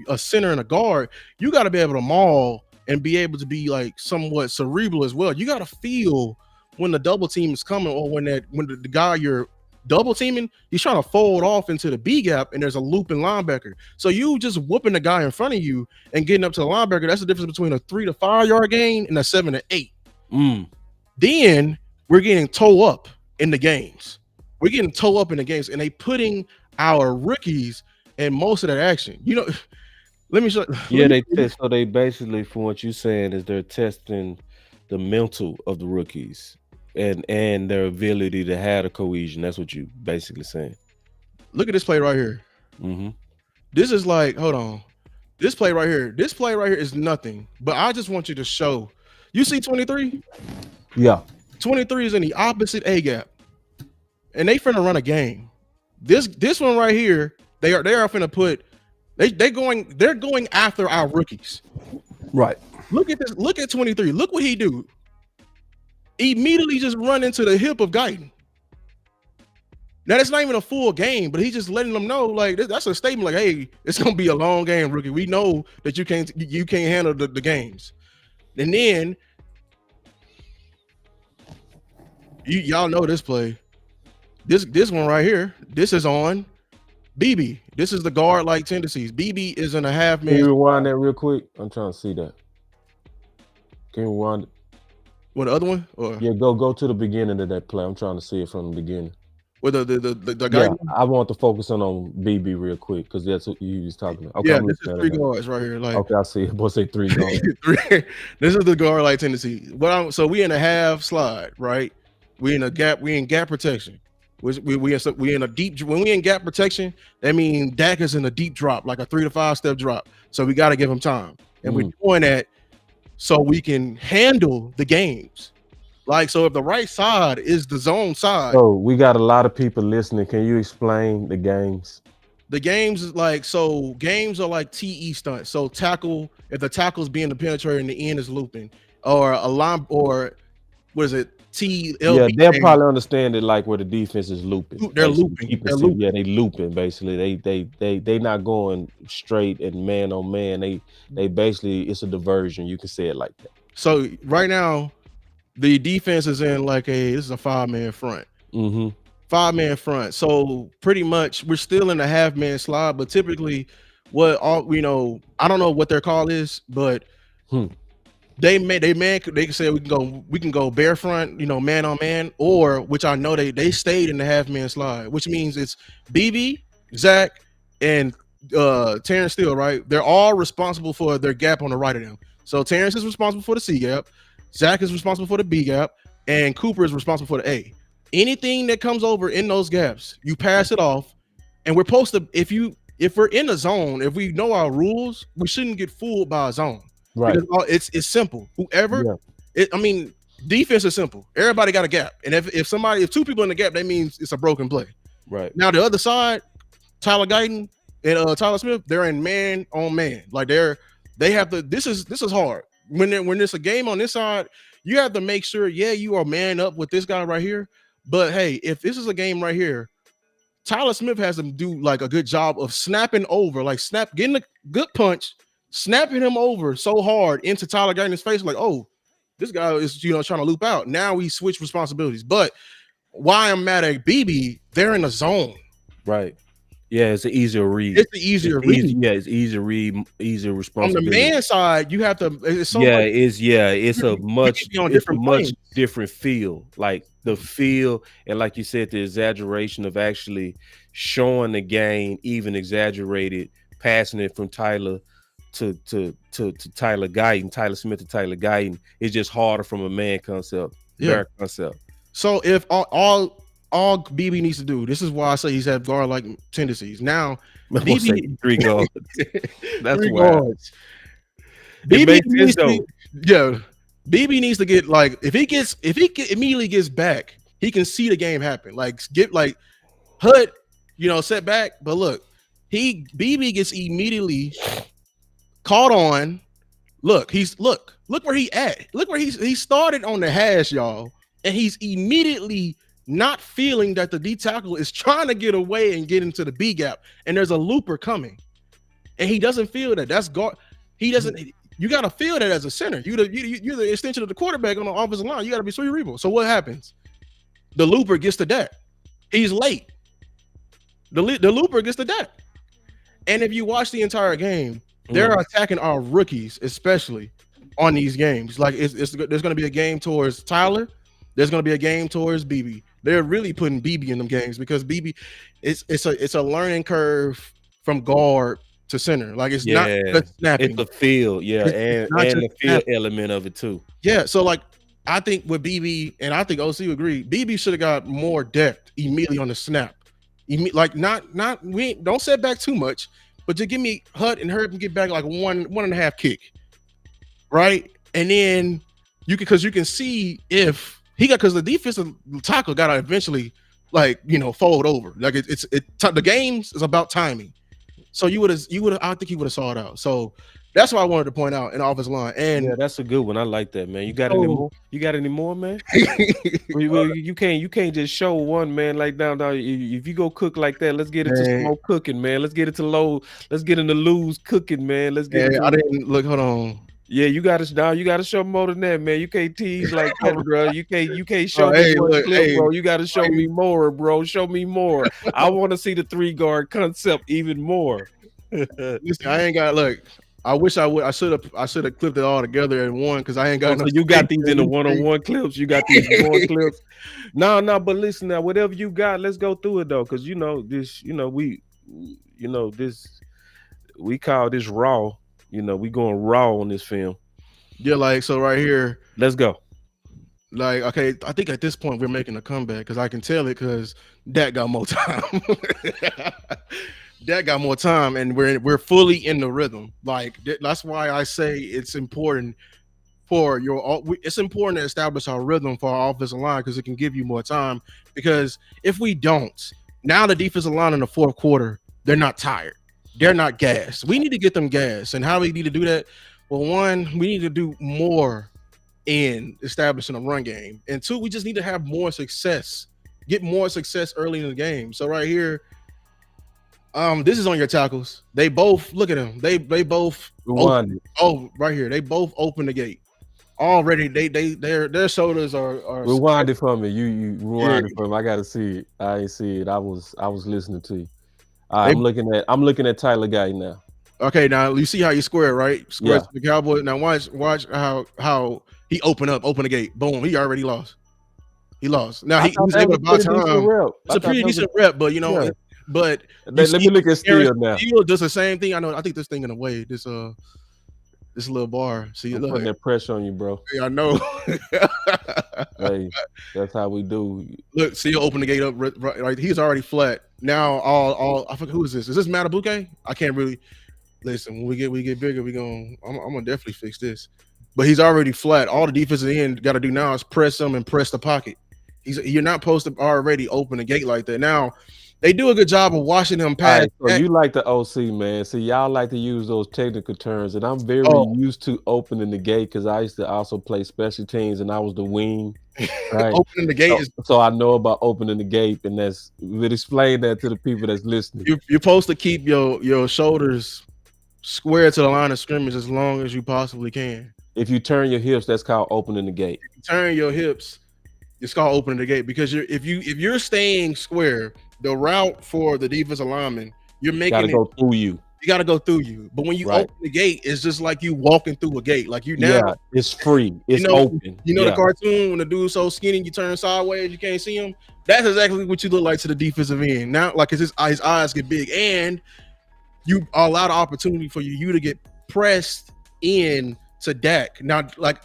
a center and a guard, you got to be able to maul and be able to be like somewhat cerebral as well. You got to feel when the double team is coming or when the guy you're double teaming, he's trying to fold off into the B gap and there's a looping linebacker. So you just whooping the guy in front of you and getting up to the linebacker. That's the difference between a 3 to 5 yard gain and a 7 to 8. Then we're getting toe up in the games. And they putting our rookies in most of that action. Let me show. Yeah, they test. So they basically, from what you're saying, is they're testing the mental of the rookies and their ability to have a cohesion. That's what you basically saying. Look at this play right here. This is like, hold on. This play right here is nothing. But I just want you to show. You see 23? Yeah. 23 is in the opposite A gap. And they finna run a game. This one right here, they are finna put they're going after our rookies. Right. Look at this. Look at 23. Look what he do. Immediately just run into the hip of Guyton. Now that's not even a full game, but he's just letting them know like that's a statement like, hey, it's gonna be a long game, rookie. We know that you can't handle the games. And then y'all know this play. This one right here. This is on BB. This is the guard like tendencies. BB is in a half man. Can you rewind that real quick? I'm trying to see that. Can you rewind it? What, the other one? Or Yeah, go to the beginning of that play. I'm trying to see it from the beginning. with the guy. Yeah, I want to focus on BB real quick because that's what you was talking about. Okay, Yeah, this is 3 guards right here. Like, okay, I see it. Boy, say 3 guards. This is the guard like tendency. So we in a half slide, right? We in a gap. We in gap protection. We in a deep. When we in gap protection, that means Dak is in a deep drop, like a 3 to 5 step drop. So we got to give him time, and we're doing that so we can handle the games. Like, so if the right side is the zone side. So we got a lot of people listening. Can you explain the games? The games is like so games are like TE stunts. So tackle if the tackle's being the penetrator and the end is looping, or a line or what is it Yeah, TLB they'll game? probably understand it like where the defense is looping, They're basically looping. keeping They're sim. Yeah, looping. they looping basically. They not going straight and man on man. They basically it's a diversion. You can say it like that. So right now the defense is in like this is a 5-man front. Mm-hmm. 5-man front. So pretty much we're still in a half-man slide, but typically what all I don't know what their call is, but Hmm. they can say we can go bare front, man on man, or which I know they stayed in the half-man slide, which means it's BB, Zach, and Terrence Steele, right? They're all responsible for their gap on the right of them. So Terrence is responsible for the C gap, Zach is responsible for the B gap, and Cooper is responsible for the A. Anything that comes over in those gaps, you pass it off, and we're supposed to if we're in a zone, if we know our rules, we shouldn't get fooled by a zone Right. because it's simple. Whoever, Yeah. I mean, defense is simple. Everybody got a gap, and if two people in the gap, that means it's a broken play. Right. Now the other side, Tyler Guyton and Tyler Smith, they're in man on man. Like they have to. This is hard when there's a game on this side. You have to make sure, you are man up with this guy right here. But hey, if this is a game right here, Tyler Smith has to do like a good job of snapping over, like getting a good punch, snapping him over so hard into Tyler Guyton's face, like, oh, this guy is trying to loop out. Now we switch responsibilities. But why I'm mad at BB, they're in a zone. Right. Yeah, it's an easier read. It's the easier read. Yeah, it's easier read, easier On the responsibility. man side, you have to. It's so Yeah, much, it's a you much can be on it's a different much planes. different feel. Like the feel, and like you said, the exaggeration of actually showing the game, even exaggerated, passing it from Tyler to Tyler Guyton, Tyler Smith to Tyler Guyton, is just harder from a man concept, Yeah. bear concept. So if all BB needs to do, this is why I say he's had guard like tendencies. Now I'm gonna say BB 3 guards. That's three why guards. it BB makes sense needs though. BB needs to get like if he immediately gets back, he can see the game happen. Like get like Hud, set back. But look, BB gets immediately caught on. Look where he at. Look where he started on the hash, y'all, and he's immediately not feeling that the D tackle is trying to get away and get into the B gap, and there's a looper coming, and he doesn't feel that. That's guard. He doesn't. You got to feel that as a center. You're the extension of the quarterback on the offensive line. You got to be cerebral. So what happens? The looper gets to that. He's late. The looper gets to that. And if you watch the entire game, they're attacking our rookies, especially on these games. Like there's going to be a game towards Tyler. There's going to be a game towards BB. They're really putting BB in them games because BB, it's a learning curve from guard to center. Like it's not just snapping. It's the feel, and the feel snapping. element of it too. Yeah, so like I think with BB, and I think OC would agree, BB should have got more depth immediately on the snap. Like we don't set back too much, but just give me Hut and Herb and get back like one and a half kick, right? And then you can see if he got, because the defensive tackle got to eventually fold over. Like the games is about timing. So I think he would have saw it out. So that's what I wanted to point out in the offensive line. And yeah, that's a good one. I like that, man. You got any more? You got any more, man? You can't just show one, man. Like now, if you go cook like that, let's get into some more cooking, man. Let's get into Lou's cooking, man. Let's get. I didn't look. Hold on. Yeah, you gotta show more than that, man. You can't tease like that, bro. You can't show me one clip, bro. You gotta show me more, bro. Show me more. I want to see the 3-guard concept even more. Listen, I ain't got look. I wish I would. I should have clipped it all together in one because I ain't got. So you got these in the one-on-one clips. You got these one clips. No, but listen now. Whatever you got, let's go through it though, because we call this raw. We going raw on this film. Yeah, like so right here. Let's go. Like, okay, I think at this point we're making a comeback because I can tell it because Dak got more time. Dak got more time, and we're fully in the rhythm. Like that's why I say it's important it's important to establish our rhythm for our offensive line because it can give you more time. Because if we don't, now the defensive line in the fourth quarter They're not tired. They're not gassed. We need to get them gas. And how we need to do that? Well, one, we need to do more in establishing a run game. And two, we just need to have more success. Get more success early in the game. So right here, this is on your tackles. They both look at them. They both open. Rewind it. Oh, right here. They both open the gate. Already their shoulders are Rewind it for me. You yeah. rewind it for me. I gotta see it. I ain't see it. I was listening to you. They I'm looking at Tyler Guy now. okay. Now you see how you square, right? Square Yeah. to the Cowboy. Now watch how he open the gate. Boom, he already lost. He lost. Now I he thought was that able was to a buy pretty decent time. rep. It's I a thought pretty that was decent rep, but yeah. but you Let me see look at Aaron Steele now. Steele does the same thing. I know. I think this thing in a way. This little bar. See, I'm look. putting that pressure on you, bro. Yeah, I know. Hey, that's how we do. Look, see, you open the gate up. Right, he's already flat. Now, all I forget who is this? Is this Matabuke? I can't really listen. When we get bigger, I'm gonna definitely fix this. But he's already flat. All the defensive end got to do now is press him and press the pocket. You're not supposed to already open the gate like that. Now, they do a good job of washing him All past. right, so you like the OC, man. See, y'all like to use those technical terms, and I'm very Oh, used to opening the gate because I used to also play special teams, and I was the wing, right? opening the gate So, is so I know about opening the gate, and that's would explain that to the people that's listening. you're supposed to keep your shoulders square to the line of scrimmage as long as you possibly can. If you turn your hips, that's called opening the gate. Turn your hips. It's called opening the gate because if you're staying square, the route for the defensive lineman, you're making Got to it. go through you, You got to go through you. But when you right? open the gate, it's just like you walking through a gate. Like you now, Yeah, it's free, it's you know, open. the Yeah, cartoon when the dude's so skinny, you turn sideways, you can't see him. That's exactly what you look like to the defensive end. Now, like his eyes get big, and you allow the opportunity for you to get pressed in to Dak. Now, like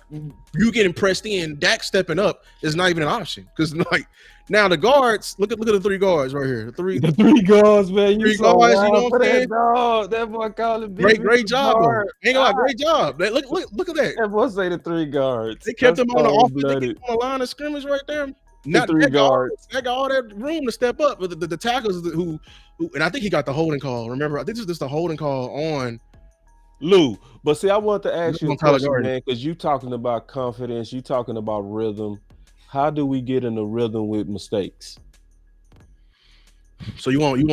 you getting pressed in, Dak stepping up is not even an option because like now the guards look at the three guards right here. the three guards, man. You Three so guards, you know wild what for I'm that saying? dog. That boy calling big. Great job though. Hard. Ain't gonna lie, great job. Look at that. That boy say the three guards. They kept That's him on the offense. They blooded. kept him on the line of scrimmage right there. The Not three guards. They got all that room to step up. But the tackles who, and I think he got the holding call. Remember, I think this is just the holding call on Lou. But see, I want to ask you a Tyler question, Gardner. man, because you talking about confidence, you talking about rhythm. How do we get in a rhythm with mistakes? So you want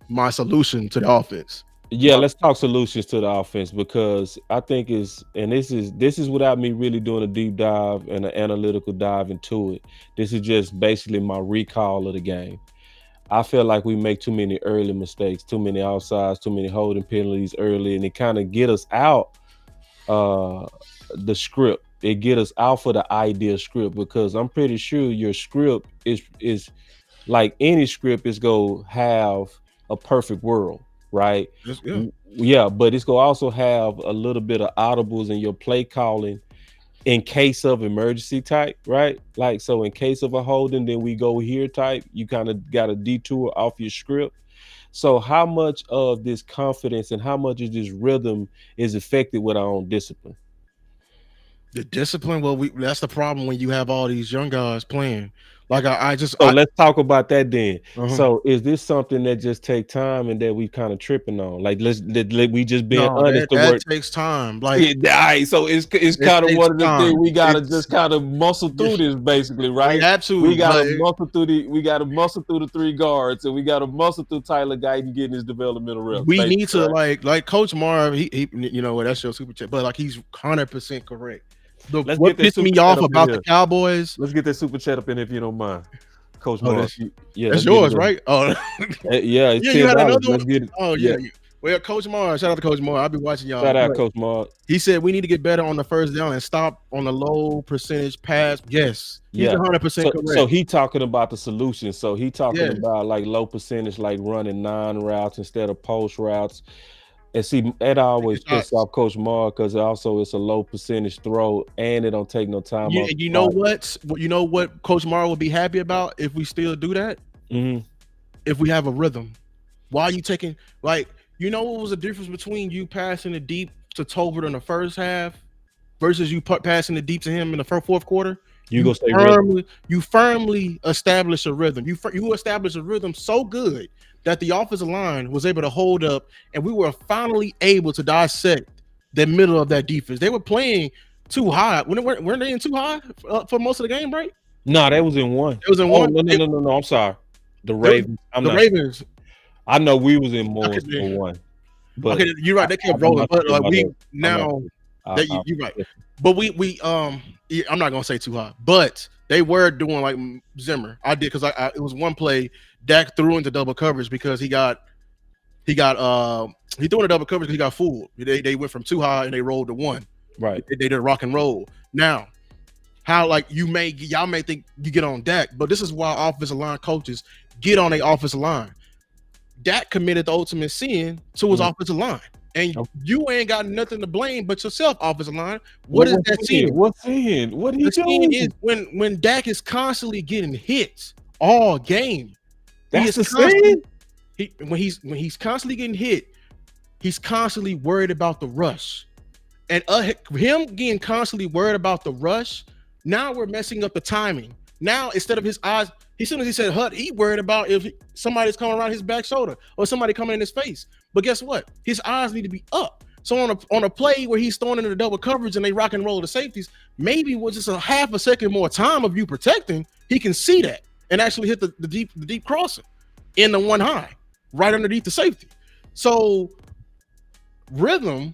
my solution to the offense? Yeah, let's talk solutions to the offense because I think this is without me really doing a deep dive and an analytical dive into it. This is just basically my recall of the game. I feel like we make too many early mistakes, too many offsides, too many holding penalties early, and it kind of get us out the script. It get us out for the ideal script because I'm pretty sure your script is like any script is gonna have a perfect world, right? Yeah. Yeah, but it's gonna also have a little bit of audibles in your play calling in case of emergency type, right? Like so in case of a holding, then we go here type, you kind of got a detour off your script. So how much of this confidence and how much of this rhythm is affected with our own discipline? The discipline. Well, that's the problem when you have all these young guys playing. Like So let's talk about that then. uh-huh. So is this something that just take time and that we kind of tripping on? Like we just being No, honest. that takes time. Like Yeah, all right, so it's kind of takes one of the time. things we gotta just kind of muscle through this, basically, right? Absolutely. We gotta muscle through the three guards, and we gotta muscle through Tyler Guyton getting his developmental reps. We need to like Coach Marv. He you know what, that's your super chat, but like he's 100% correct. What pissed me off about the Cowboys? Let's get that super chat up in if you don't mind, Coach Marv. That's yours, right? Oh, yeah, it's you had another one. Let's get it. Oh yeah. Well, Coach Marv, shout out to Coach Marv. I'll be watching y'all. Shout out, Coach Marv. He said we need to get better on the first down and stop on the low percentage pass. Yes, he's 100% correct. So he talking about the solution. So he talking about like low percentage, like running 9 routes instead of post routes. And see, that always pisses off Coach Marr because also it's a low percentage throw and it don't take no time. You know what? You know what Coach Marr would be happy about if we still do that? Mm-hmm. If we have a rhythm. Why are you taking like you know what was the difference between you passing it deep to Tolbert in the first half versus you passing it deep to him in the fourth quarter? You gonna say rhythm? You firmly establish a rhythm. You establish a rhythm so good that the offensive line was able to hold up, and we were finally able to dissect the middle of that defense. They were playing too high. Weren't they in too high for most of the game, right? No, that was in one. It was in Oh one. no no no no no. I'm sorry. The They was, Ravens. I'm the not sure. Ravens. I know we was in I more could for be, one, but okay. You're right. They kept I'm rolling, not but sure about that. we I'm not now sure. that I, you're right. But yeah, I'm not gonna say too high, but they were doing like Zimmer. I did because it was one play. Dak threw into double coverage because he threw into double coverage because he got fooled. They went from too high and they rolled to one. right. They did rock and roll. Now, how like y'all may think you get on Dak, but this is why offensive line coaches get on a offensive line. Dak committed the ultimate sin to his Mm. offensive line. And Okay. you ain't got nothing to blame but yourself, offensive line. What What is was that he? sin? What's he? What he The sin is doing? when Dak is constantly getting hit all game. He That's is the constantly sin. when he's constantly getting hit, he's constantly worried about the rush. And him getting constantly worried about the rush, now we're messing up the timing. Now instead of his eyes, as soon as he said "hut," he worried about if somebody's coming around his back shoulder or somebody coming in his face. But guess what? His eyes need to be up. So on a play where he's thrown into the double coverage and they rock and roll the safeties, maybe with just a half a second more time of you protecting, he can see that and actually hit the deep crossing in the one high, right underneath the safety. So rhythm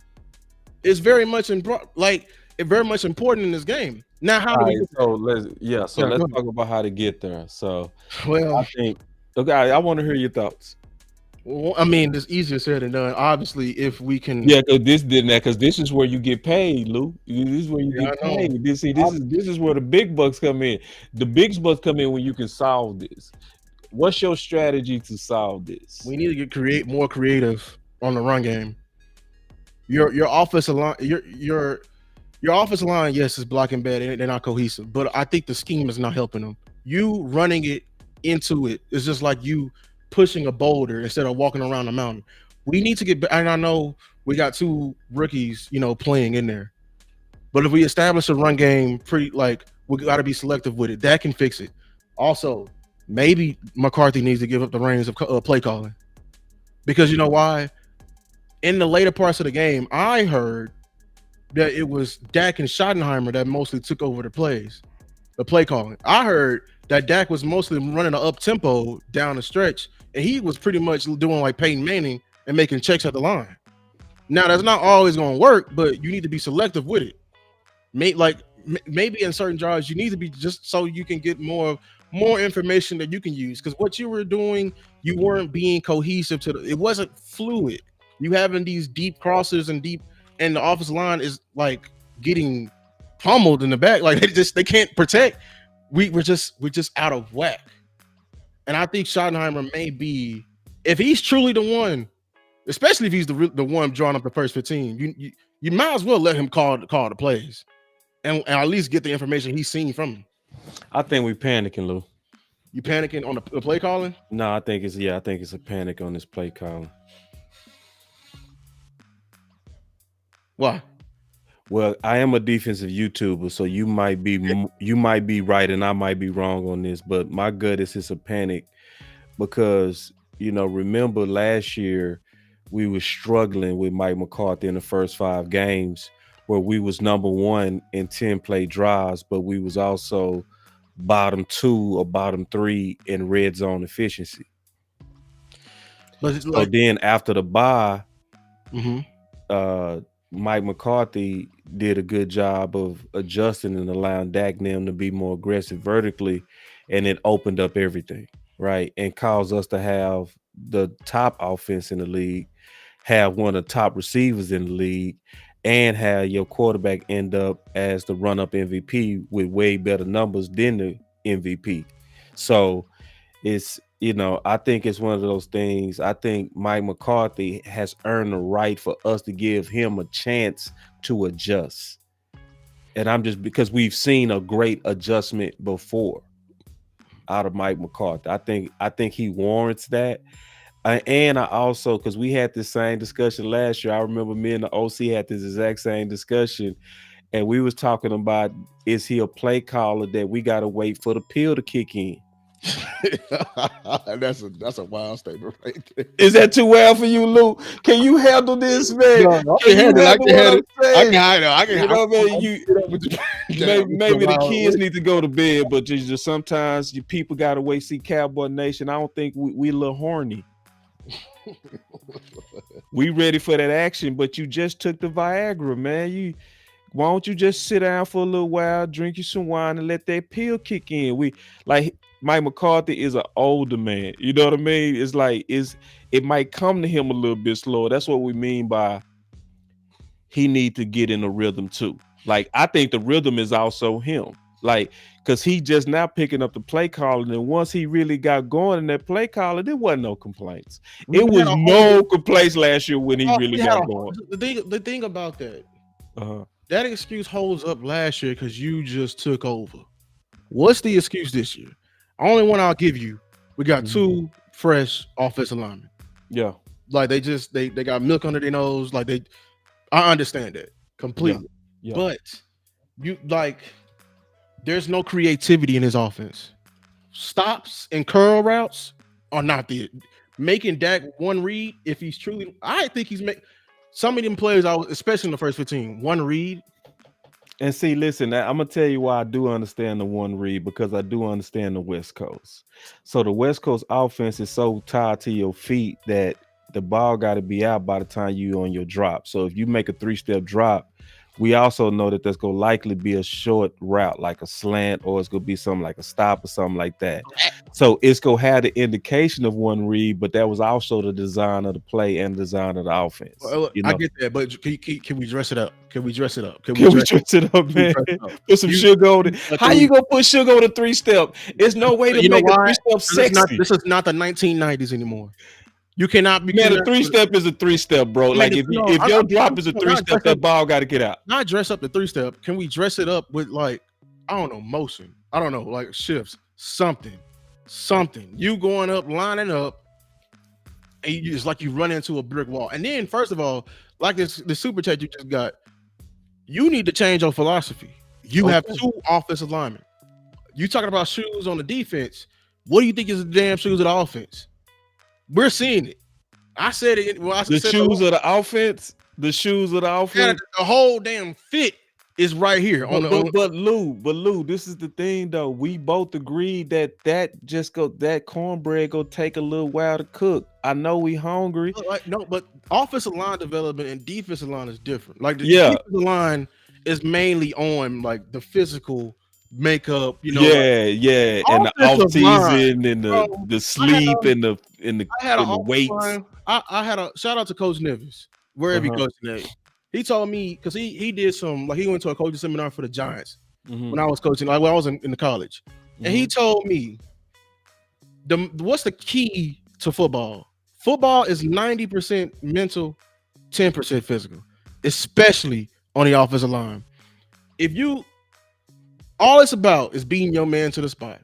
is very much very much important in this game. Now, how All do we right, get so there? Yeah, let's go ahead. talk about how to get there. So I Well, think okay, I want to hear your thoughts. I mean, it's easier said than done. Obviously, if we can, Yeah, because this didn't that because this is where you get paid, Lou. This is where you yeah, get I know. paid. This is where the big bucks come in. The big bucks come in when you can solve this. What's your strategy to solve this? We need to create more creative on the run game. Your offensive line, your offensive line, yes, is blocking bad. They're not cohesive, but I think the scheme is not helping them. You running it into it is just like you pushing a boulder instead of walking around the mountain. We need to get, and I know we got two rookies, playing in there. But if we establish a run game, pretty like we got to be selective with it. That can fix it. Also, maybe McCarthy needs to give up the reins of play calling because you know why? In the later parts of the game, I heard that it was Dak and Schottenheimer that mostly took over the play calling. I heard that Dak was mostly running an up tempo down the stretch, and he was pretty much doing like Peyton Manning and making checks at the line. Now that's not always going to work, but you need to be selective with it. Maybe in certain jobs you need to be just so you can get more information that you can use because what you were doing, you weren't being cohesive it wasn't fluid. You having these deep crosses and the offensive line is like getting pummeled in the back, like they can't protect. We're just out of whack. And I think Schottenheimer may be, if he's truly the one, especially if he's the one drawing up the first 15, you might as well let him call the plays and at least get the information he's seen from him. I think we panicking, Lou. You panicking on the play calling? No, I think it's a panic on this play call. Why? Well, I am a defensive YouTuber, so you might be right and I might be wrong on this, but my gut is it's a panic because remember last year we were struggling with Mike McCarthy in the first 5 games where we was number 1 in 10 play drives, but we was also bottom 2 or bottom 3 in red zone efficiency. But it's So like, then after the bye, mm-hmm. uh Mike McCarthy did a good job of adjusting and allowing Dak and them to be more aggressive vertically, and it opened up everything, right? And caused us to have the top offense in the league, have one of the top receivers in the league, and have your quarterback end up as the run-up MVP with way better numbers than the MVP. So it's I think it's one of those things. I think Mike McCarthy has earned the right for us to give him a chance to adjust. And I'm just because we've seen a great adjustment before out of Mike McCarthy. I think he warrants that. And I also, because we had this same discussion last year. I remember me and the OC had this exact same discussion, and we was talking about, is he a play caller that we got to wait for the pill to kick in? That's a wild statement right there. Is that too wild for you, Lou? Can you handle this, man? No, I Can can you handle it. I handle can what handle I'm it. saying? I can. You know, man, I'm you get up with the, maybe the wild kids list. need to go to bed, but just sometimes you people gotta wait. See, Cowboy Nation, I don't think we a little horny. We ready for that action, but you just took the Viagra, man. Why don't you just sit down for a little while, drink you some wine, and let that pill kick in? We like Mike McCarthy is an older man. You know what I mean? It's like it might come to him a little bit slower. That's what we mean by he need to get in a rhythm too. Like I think the rhythm is also him. Like because he just now picking up the play calling, and once he really got going in that play calling, there wasn't no complaints. We It had was a no complaints last year when he really we had got a going. the thing about that. Uh-huh. That excuse holds up last year because you just took over. What's the excuse this year? Only one I'll give you. We got two fresh offensive linemen. Yeah. Like they got milk under their nose. Like I understand that completely. Yeah. But you like there's no creativity in his offense. Stops and curl routes are not the making Dak one read. If he's truly, I think he's make some of them players. Especially in the first 15, one read. And see, listen, I'm gonna tell you why I do understand the one read, because I do understand the West Coast. So the West Coast offense is so tied to your feet that the ball got to be out by the time you on your drop. So if you make a 3-step drop, we also know that there's gonna likely be a short route, like a slant, or it's gonna be something like a stop or something like that. So it's gonna have the indication of one read, but that was also the design of the play and design of the offense. Well, I get that, but can we dress it up? Can we dress it up? Can we dress it up, man? Put some sugar on it. How you gonna put sugar on a 3-step? There's no way to make a 3-step sexy. This is not the 1990s anymore. You cannot be. Man, a 3-step is a 3-step, bro. Like if your drop is a 3-step, that ball got to get out. Not dress up the 3-step. Can we dress it up with like, I don't know, motion? I don't know, like shifts, something. You going up, lining up, and it's like you run into a brick wall. And then, first of all, like the super chat you just got, you need to change your philosophy. You have two offensive linemen. You talking about shoes on the defense. What do you think is the damn shoes of the offense? We're seeing it. I said it. Well, the shoes of the offense. The shoes of the offense. The whole damn fit is right here. But Lou, this is the thing though. We both agreed that cornbread go take a little while to cook. I know we hungry. No, but offensive line development and defensive line is different. Like the defensive line is mainly on like the physical makeup, and the off season and the sleep and the weights. I had a shout out to Coach Nevis, wherever he goes today. He told me because he did some like he went to a coaching seminar for the Giants when I was coaching, like when I was in the college, and he told me what's the key to football? Football is 90% mental, 10% physical, especially on the offensive line. All it's about is beating your man to the spot.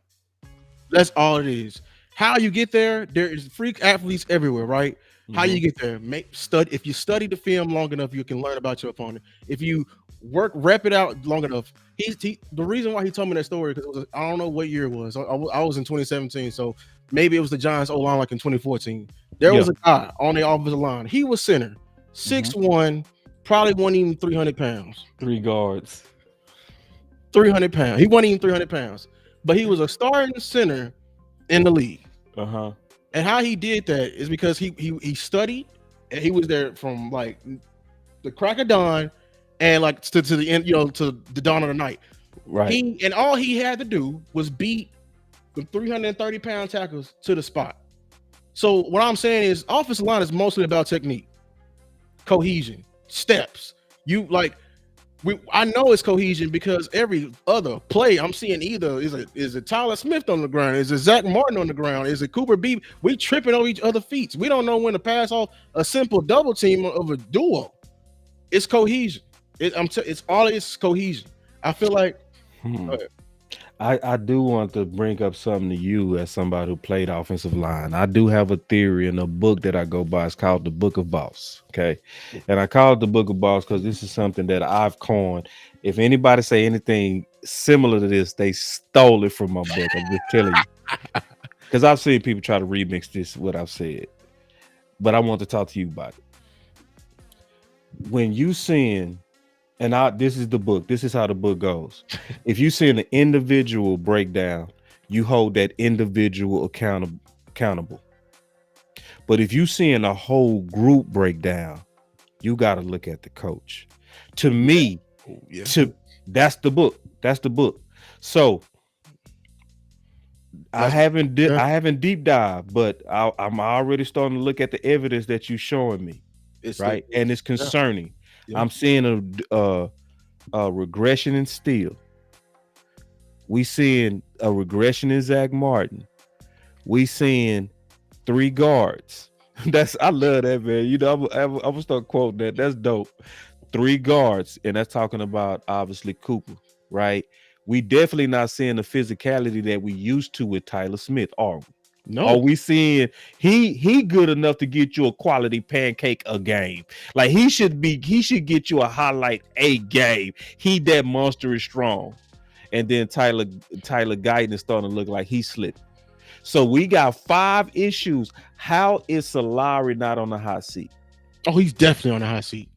That's all it is. How you get there is freak athletes everywhere, right? How you get there? If you study the film long enough, you can learn about your opponent. If you rep it out long enough. The reason why he told me that story because I don't know what year it was. I was in 2017, so maybe it was the Giants O line like in 2014. There was a guy on the offensive line. He was center, 6'1", probably wasn't even 300 pounds. 3 guards. 300 pounds. He wasn't even 300 pounds, but he was a starting center in the league. And how he did that is because he studied and he was there from like the crack of dawn and like to the end, to the dawn of the night. Right. And all he had to do was beat the 330-pound tackles to the spot. So what I'm saying is offensive line is mostly about technique, cohesion, steps. I know it's cohesion because every other play I'm seeing either is it Tyler Smith on the ground, is it Zach Martin on the ground, is it Cooper Beebe? We tripping over each other's feet. We don't know when to pass off a simple double team of a duo. It's cohesion. It's cohesion. I feel like I do want to bring up something to you as somebody who played offensive line. I do have a theory in a book that I go by. It's called the Book of Boss. Okay. And I call it the Book of Boss because this is something that I've coined. If anybody say anything similar to this, they stole it from my book. I'm just telling you. Because I've seen people try to remix this, what I've said. But I want to talk to you about it. When you seeing, and this is the book, this is how the book goes. If you see an individual breakdown, you hold that individual accountable. But if you seeing a whole group breakdown, you got to look at the coach. To me, Yeah. That's the book. That's the book. So I haven't deep dive, but I'm already starting to look at the evidence that you're showing me, right? And it's concerning. Yeah. I'm seeing a regression in Steele. We seeing a regression in Zach Martin. We seeing 3 guards. I love that, man. You know, I'm gonna start quoting that. That's dope. 3 guards, and that's talking about obviously Cooper, right? We definitely not seeing the physicality that we used to with Tyler Smith, are we? No. Are we seeing he good enough to get you a quality pancake a game? Like he should get you a highlight a game. He that monster is strong. And then Tyler Guyton is starting to look like he's slipping. So we got 5 issues. How is Solari not on the hot seat? Oh, he's definitely on the hot seat.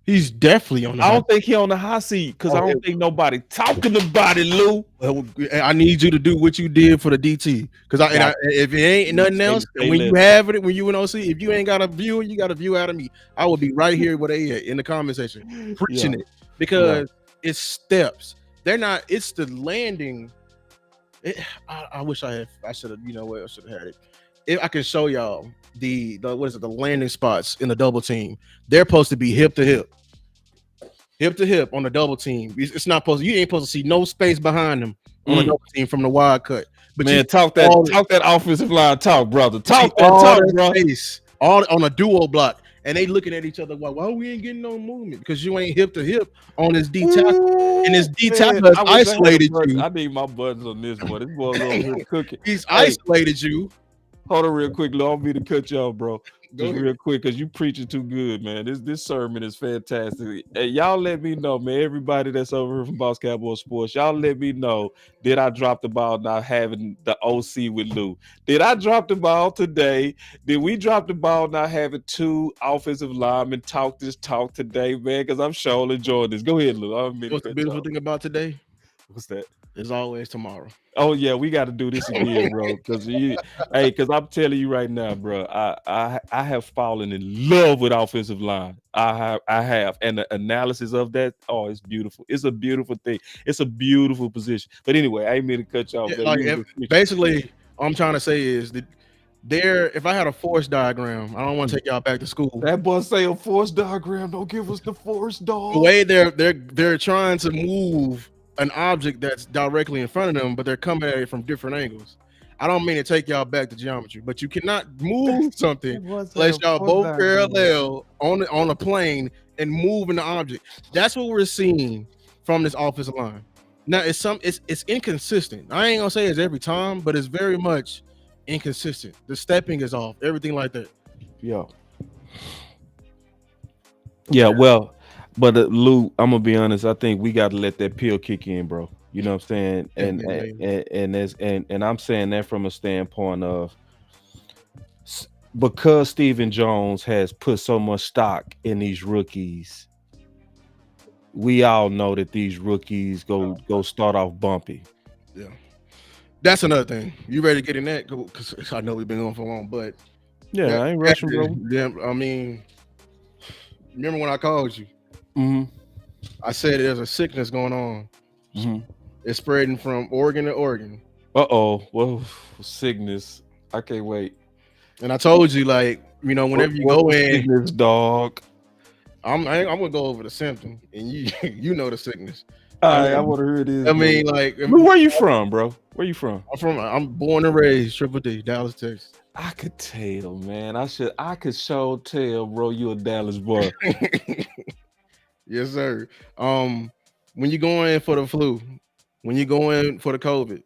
He's definitely on the I hot don't think he on the hot seat because I don't think nobody talking about it, Lou. Well, I need you to do what you did for the DT, because if it ain't nothing else, and when you have it, when you in OC, if you ain't got a view, you got a view out of me. I will be right here with they at in the comment section preaching it, because it's steps. They're not. It's the landing. I wish I should have. You know what? I should have had it. If I can show y'all the what is it? The landing spots in the double team. They're supposed to be hip to hip on the double team. It's not supposed. You ain't supposed to see no space behind them on the double team from the wide cut. But man, talk that offensive line talk, brother. Talk bro. Space, all on a duo block, and they looking at each other. Why we ain't getting no movement? Because you ain't hip to hip on this D tackle, and this D tackle has isolated you. I need my buttons on this one. This boy's over here cooking. He's isolated you. Hold on real quick, Lou. I don't mean to cut you off, bro. Just real quick, because you preaching too good, man. This sermon is fantastic. Hey, y'all let me know, man. Everybody that's over here from Boss Cowboy Sports, y'all let me know. Did I drop the ball not having the OC with Lou? Did I drop the ball today? Did we drop the ball not having 2 offensive linemen talk this talk today, man? Because I'm sure enjoying this. Go ahead, Lou. What's the beautiful thing about today? What's that? It's always tomorrow. Oh yeah, we got to do this again, bro. Because because I'm telling you right now, bro, I have fallen in love with offensive line. I have, and the analysis of that, oh, it's beautiful. It's a beautiful thing. It's a beautiful position. But anyway, I ain't mean to cut you off. Basically, all I'm trying to say is that if I had a force diagram, I don't want to take y'all back to school. That boy say a force diagram. Don't give us the force, dog. The way they're trying to move an object that's directly in front of them, but they're coming at it from different angles. I don't mean to take y'all back to geometry, but you cannot move something unless y'all both parallel on a plane and moving the object. That's what we're seeing from this offensive line. Now it's inconsistent. I ain't gonna say it's every time, but it's very much inconsistent. The stepping is off, everything like that. Yeah, well, but Lou, I'm gonna be honest. I think we got to let that pill kick in, bro. You know what I'm saying? And I'm saying that from a standpoint of because Stephen Jones has put so much stock in these rookies. We all know that these rookies go start off bumpy. Yeah, that's another thing. You ready to get in that? Because I know we've been going for long, but yeah, I ain't rushing, bro. Yeah, I mean, remember when I called you? Mm-hmm. I said there's a sickness going on. Mm-hmm. It's spreading from Oregon to Oregon. Well, sickness. I can't wait. And I told you, like, you know, whenever you go in, sickness, dog. I'm gonna go over the symptom, and you know the sickness. I want to hear this. I mean, like, where you from, bro? Where you from? I'm born and raised Triple D, Dallas, Texas. I could tell, man. I could sure tell, bro. You a Dallas boy. Yes, sir. When you go in for the flu, when you go in for the COVID,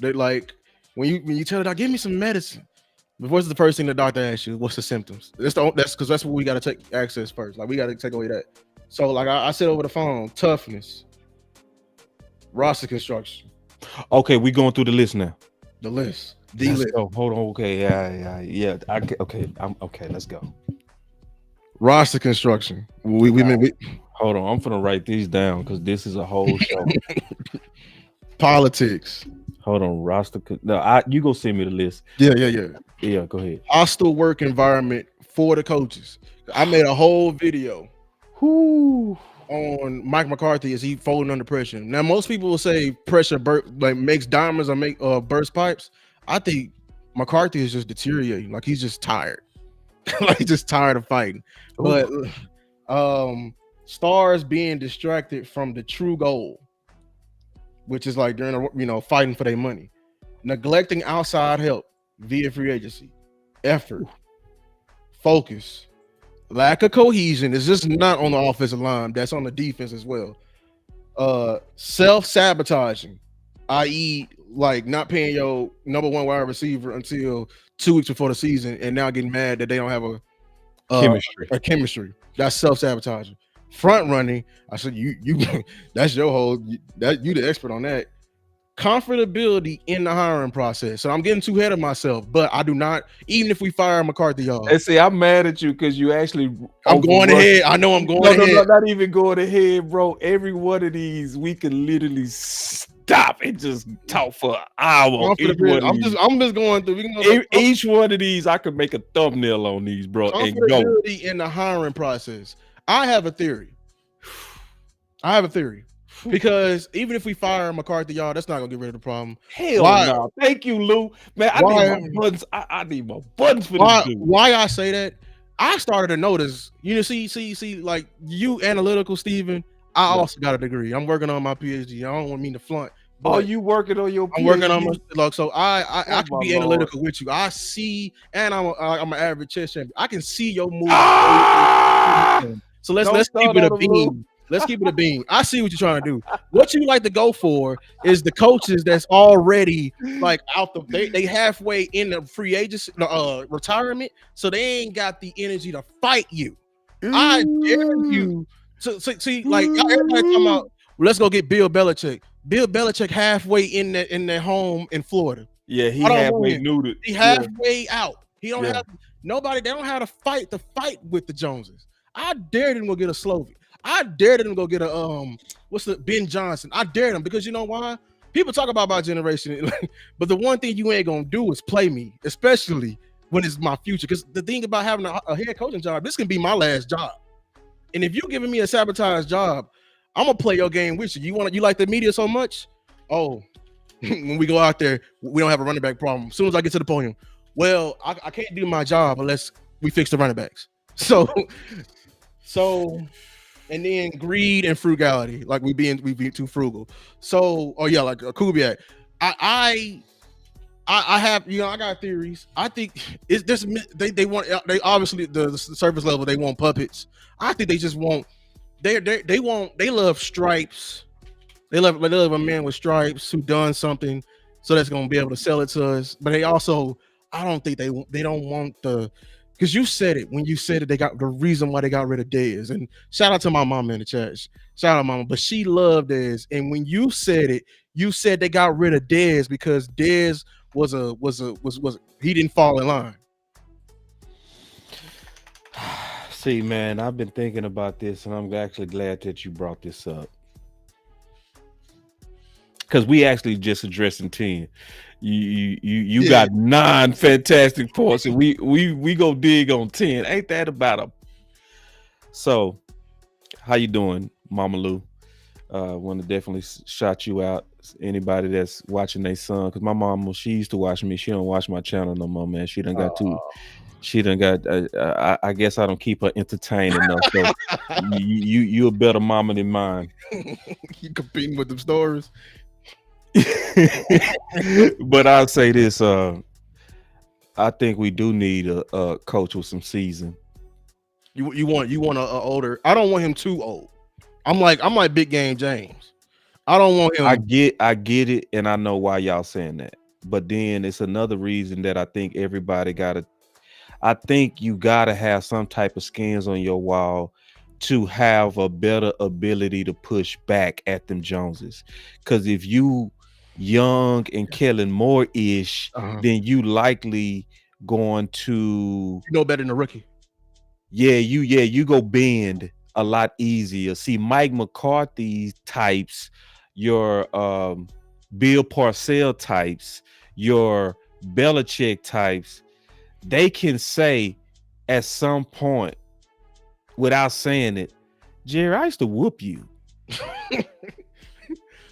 they like when you tell the doctor, give me some medicine. But what's the first thing the doctor asks you? What's the symptoms? That's because that's what we got to take access first. Like we got to take away that. So like I said over the phone, toughness, roster construction, Okay, we going through the list now. the list, the Let's list, go. Hold on. Okay, yeah. Okay, I'm okay. Let's go. roster construction. We Hold on. I'm gonna write these down because this is a whole show. politics. Hold on, roster. No, you go send me the list. Yeah. Yeah, go ahead. Hostile work environment for the coaches. I made a whole video Whoo. on Mike McCarthy as he folding under pressure. Now, most people will say pressure like makes diamonds or make burst pipes. I think McCarthy is just deteriorating. Like he's just tired. Like he's just tired of fighting. But stars being distracted from the true goal, which is like during fighting for their money, neglecting outside help via free agency, effort, focus, lack of cohesion is just not on the offensive line. That's on the defense as well. Self-sabotaging, i.e., like not paying your number one wide receiver until 2 weeks before the season, and now getting mad that they don't have a chemistry. That's self-sabotaging. Front running, I said you that's your whole that you the expert on that. Comfortability in the hiring process. So I'm getting too ahead of myself, but I do not. Even if we fire McCarthy, y'all, And see, I'm mad at you because you actually. I'm going ahead. I know I'm going ahead. No, not even going ahead, bro. Every one of these, we can literally stop and just talk for an hour. I'm just going through. Each one of these, I could make a thumbnail on these, bro, and go. Comfortability in the hiring process. I have a theory. Because even if we fire McCarthy, y'all, that's not gonna get rid of the problem. Hell no. Thank you, Lou. Man, I need my buttons. I need my buttons for this dude. Why I say that? I started to notice, see, like you analytical, Steven. I also got a degree. I'm working on my PhD. I don't want me to flaunt. Oh, you working on your PhD? I'm working on my so I can be analytical with you. I see, and I'm an average chess champion. I can see your move. So let's keep it a beam. Let's keep it a beam. I see what you're trying to do. What you like to go for is the coaches that's already like out they halfway in the free agency retirement, so they ain't got the energy to fight you. I dare you to see like everybody talking about. Let's go get Bill Belichick. Bill Belichick halfway in their home in Florida. Yeah, he halfway neutered. He halfway out. He don't have nobody. They don't have to fight with the Joneses. I dare them to go get a Slovy. I dare them to go get a Ben Johnson. I dare them because you know why? People talk about my generation, but the one thing you ain't gonna do is play me, especially when it's my future. Because the thing about having a head coaching job, this can be my last job. And if you're giving me a sabotage job, I'm gonna play your game with you. You like the media so much? Oh, when we go out there, we don't have a running back problem. As soon as I get to the podium, well, I can't do my job unless we fix the running backs. So, and then greed and frugality, like we being too frugal. So, like a Kubiak. I have, I got theories. I think it's this. They obviously the surface level they want puppets. I think they just want they love stripes. They love a man with stripes who done something, so that's gonna be able to sell it to us. But they also, I don't think they don't want the. Because you said it when you said it, they got the reason why they got rid of Dez. And shout out to my mama in the chat. Shout out, mama. But she loved Dez. And when you said it, you said they got rid of Dez because Dez was he didn't fall in line. See, man, I've been thinking about this, and I'm actually glad that you brought this up. Because we actually just addressing 10. You got 9 fantastic points, and we go dig on 10. Ain't that about a? So, how you doing, Mama Lou? Want to definitely shout you out. Anybody that's watching their son, because my mom, she used to watch me. She don't watch my channel no more, man. She done got too. She done got. I guess I don't keep her entertained enough. So you a better mama than mine. You competing with them stories. But I'll say this: I think we do need a coach with some season. You want a older? I don't want him too old. I'm like Big Game James. I don't want I him. get it, and I know why y'all saying that. But then it's another reason that I think everybody gotta. I think you gotta have some type of skins on your wall to have a better ability to push back at them Joneses. Cause if you young and killing more ish, Uh-huh. then you likely going to You know better than a rookie. you go bend a lot easier. See, Mike McCarthy types, your Bill Parcell types, your Belichick types, they can say at some point without saying it, Jerry, I used to whoop you.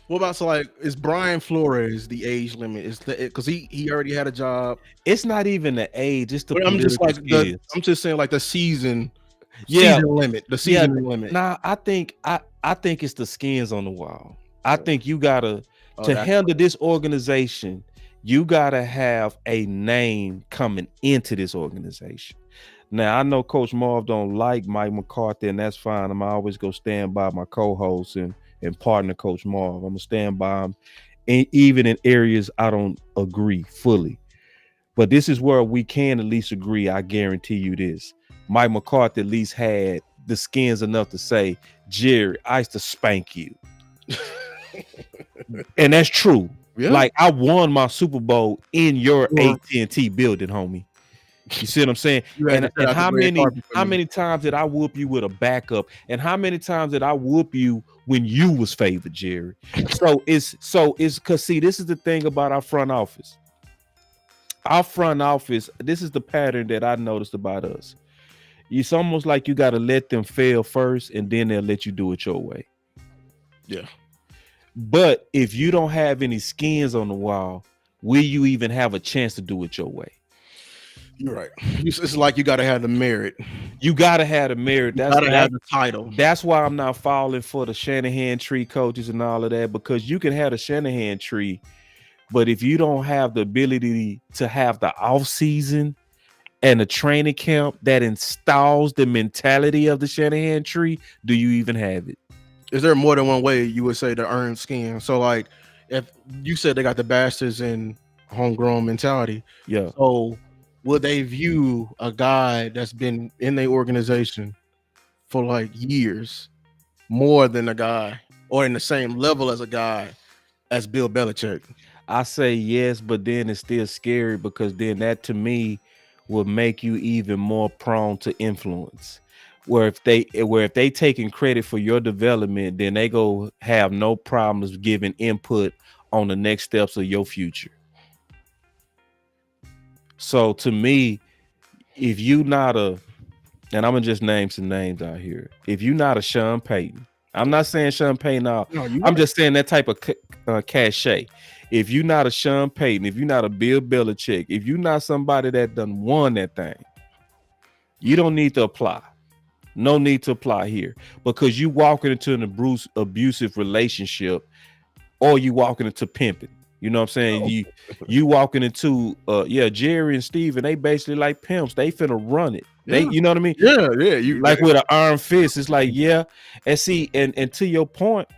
What about so like is Brian Flores the age limit? Is the because he already had a job? It's not even the age, it's the But I'm just political like skills. I'm just saying like the Yeah, season limit, the yeah. season limit. Nah, I think it's the skins on the wall. I think you gotta Oh, to that's handle this organization, you gotta have a name coming into this organization. Now I know Coach Marv don't like Mike McCarthy, and that's fine. I'm always go stand by my co-host and partner, Coach Marv. I'm gonna stand by him, even in areas I don't agree fully. But this is where we can at least agree. I guarantee you this. Mike McCarthy at least had the skins enough to say, Jerry, I used to spank you. And that's true. yeah. Like I won my Super Bowl in your Or AT&T building, homie. You see what I'm saying? you had And to set and out the red carpet for how me. many times did I whoop you with a backup? And how many times did I whoop you when you was favored, Jerry? So it's because see, this is the thing about our front office. Our front office, this is the pattern that I noticed about us. It's almost like you got to let them fail first, and then they'll let you do it your way. Yeah, But if you don't have any skins on the wall, will you even have a chance to do it your way? you're right. It's like you got to have the merit. You gotta have the merit. You got to have the title. That's why I'm not falling for the Shanahan tree coaches and all of that, because you can have the Shanahan tree, but if you don't have the ability to have the off season and a training camp that installs the mentality of the Shanahan tree, do you even have it? Is there more than one way you would say to earn skin? So like, if you said they got the bastards and homegrown mentality, Yeah. so would they view a guy that's been in their organization for like years more than a guy or in the same level as a guy as Bill Belichick? I say yes, but then it's still scary because then that to me will make you even more prone to influence. Where if they taking credit for your development, then they go have no problems giving input on the next steps of your future. So to me, if you not a, and I'm gonna just name some names out here. If you not a Sean Payton, I'm not saying Sean Payton out. No, you I'm right. just saying that type of cachet. If you're not a Sean Payton, if you're not a Bill Belichick, if you're not somebody that done won that thing, you don't need to apply. No need to apply here because you walking into an abusive relationship, or you walking into pimping. You know what I'm saying? Oh. You walking into Jerry and Steven, they basically like pimps. They finna run it. They, Yeah. you know what I mean? Yeah, you Like with an iron fist. It's like, yeah. And see, and to your point,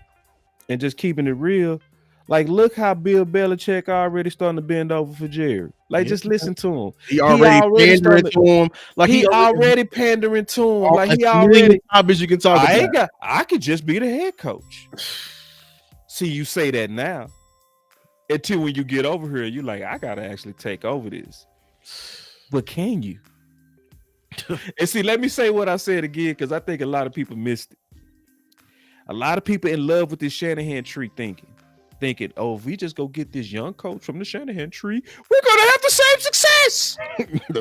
and just keeping it real, like look how Bill Belichick already starting to bend over for Jerry. Like yeah. just listen to him. He He already already pandering starting to him. Like he he already already pandering to him. all Like that's he a million already, topics you can talk about. I could just be the head coach. See, you say that now. Until when you get over here, you're like, I gotta actually take over this. But can you? And see, let me say what I said again, because I think a lot of people missed it. A lot of people in love with this Shanahan tree thinking, oh, if we just go get this young coach from the Shanahan tree, we're gonna have the same success.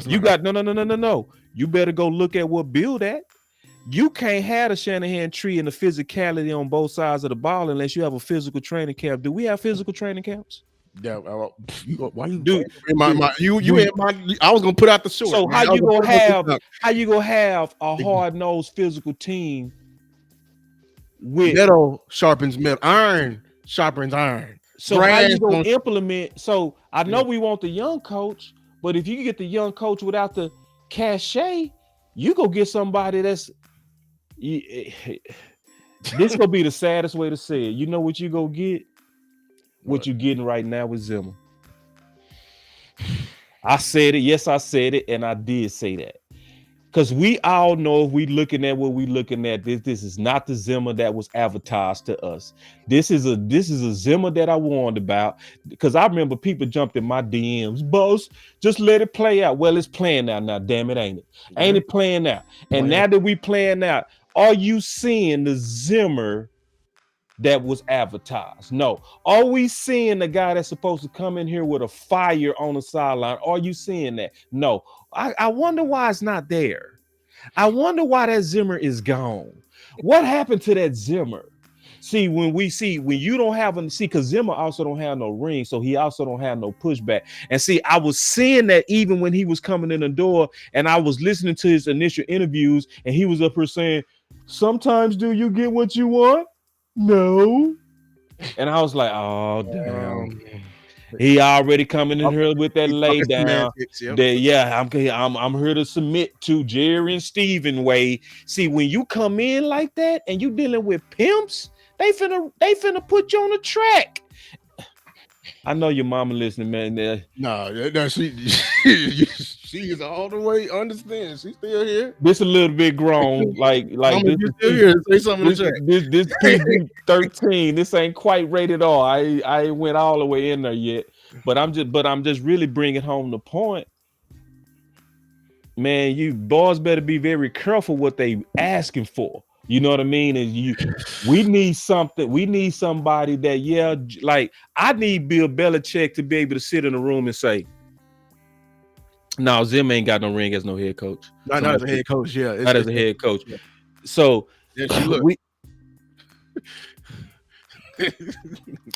You got no. You better go look at what Bill at. You can't have a Shanahan tree and the physicality on both sides of the ball unless you have a physical training camp. Do we have physical training camps? Yeah, why you Do, in my you do in my I was gonna put out the short. so Man. I was gonna put how you gonna have a out. hard-nosed physical team with Metal sharpens metal, iron sharpens iron. so how Brass you gonna don't implement? So I know we want the young coach, but if you can get the young coach without the cachet, you go get somebody that's This gonna be the saddest way to say it. You know what you go get? What What? you getting right now with Zimmer. I said it. Yes, I said it, and I did say that. Because we all know if we looking at what we looking at, this is not the Zimmer that was advertised to us. This is a Zimmer that I warned about. Because I remember people jumped in my DMs, boss, just let it play out. Well, it's playing out now, damn it, ain't it? Ain't Yeah. it playing out? And Playing. now that we playing out, are you seeing the Zimmer that was advertised? No. Are we seeing the guy that's supposed to come in here with a fire on the sideline? Are you seeing that? No. I wonder why it's not there. I wonder why that Zimmer is gone. What happened to that Zimmer? See, when you don't have because Zimmer also don't have no ring, so he also don't have no pushback. And see, I was seeing that even when he was coming in the door, and I was listening to his initial interviews, and he was up here saying, "Sometimes do you get what you want? No." And I was like, "Oh damn." Um, He already coming in here with that he lay talking down. semantics. Yep. That yeah, I'm here to submit to Jerry and Steven way. See, when you come in like that and you dealing with pimps, they finna put you on the track. I know your mama listening, man. No, she is all the way understand. She's still here. This a little bit grown, like Mama, this you is still here? Say something in this the chat. this PG-13. This ain't quite rated R. I ain't went all the way in there yet, but I'm just really bringing home the point. Man, you boys better be very careful what they asking for. You know what I mean? We need something. We need somebody that, yeah, like I need Bill Belichick to be able to sit in a room and say, "No, Zim ain't got no ring as no head coach. Not as a head coach. Yeah, Not as a head coach." So yeah, she look. we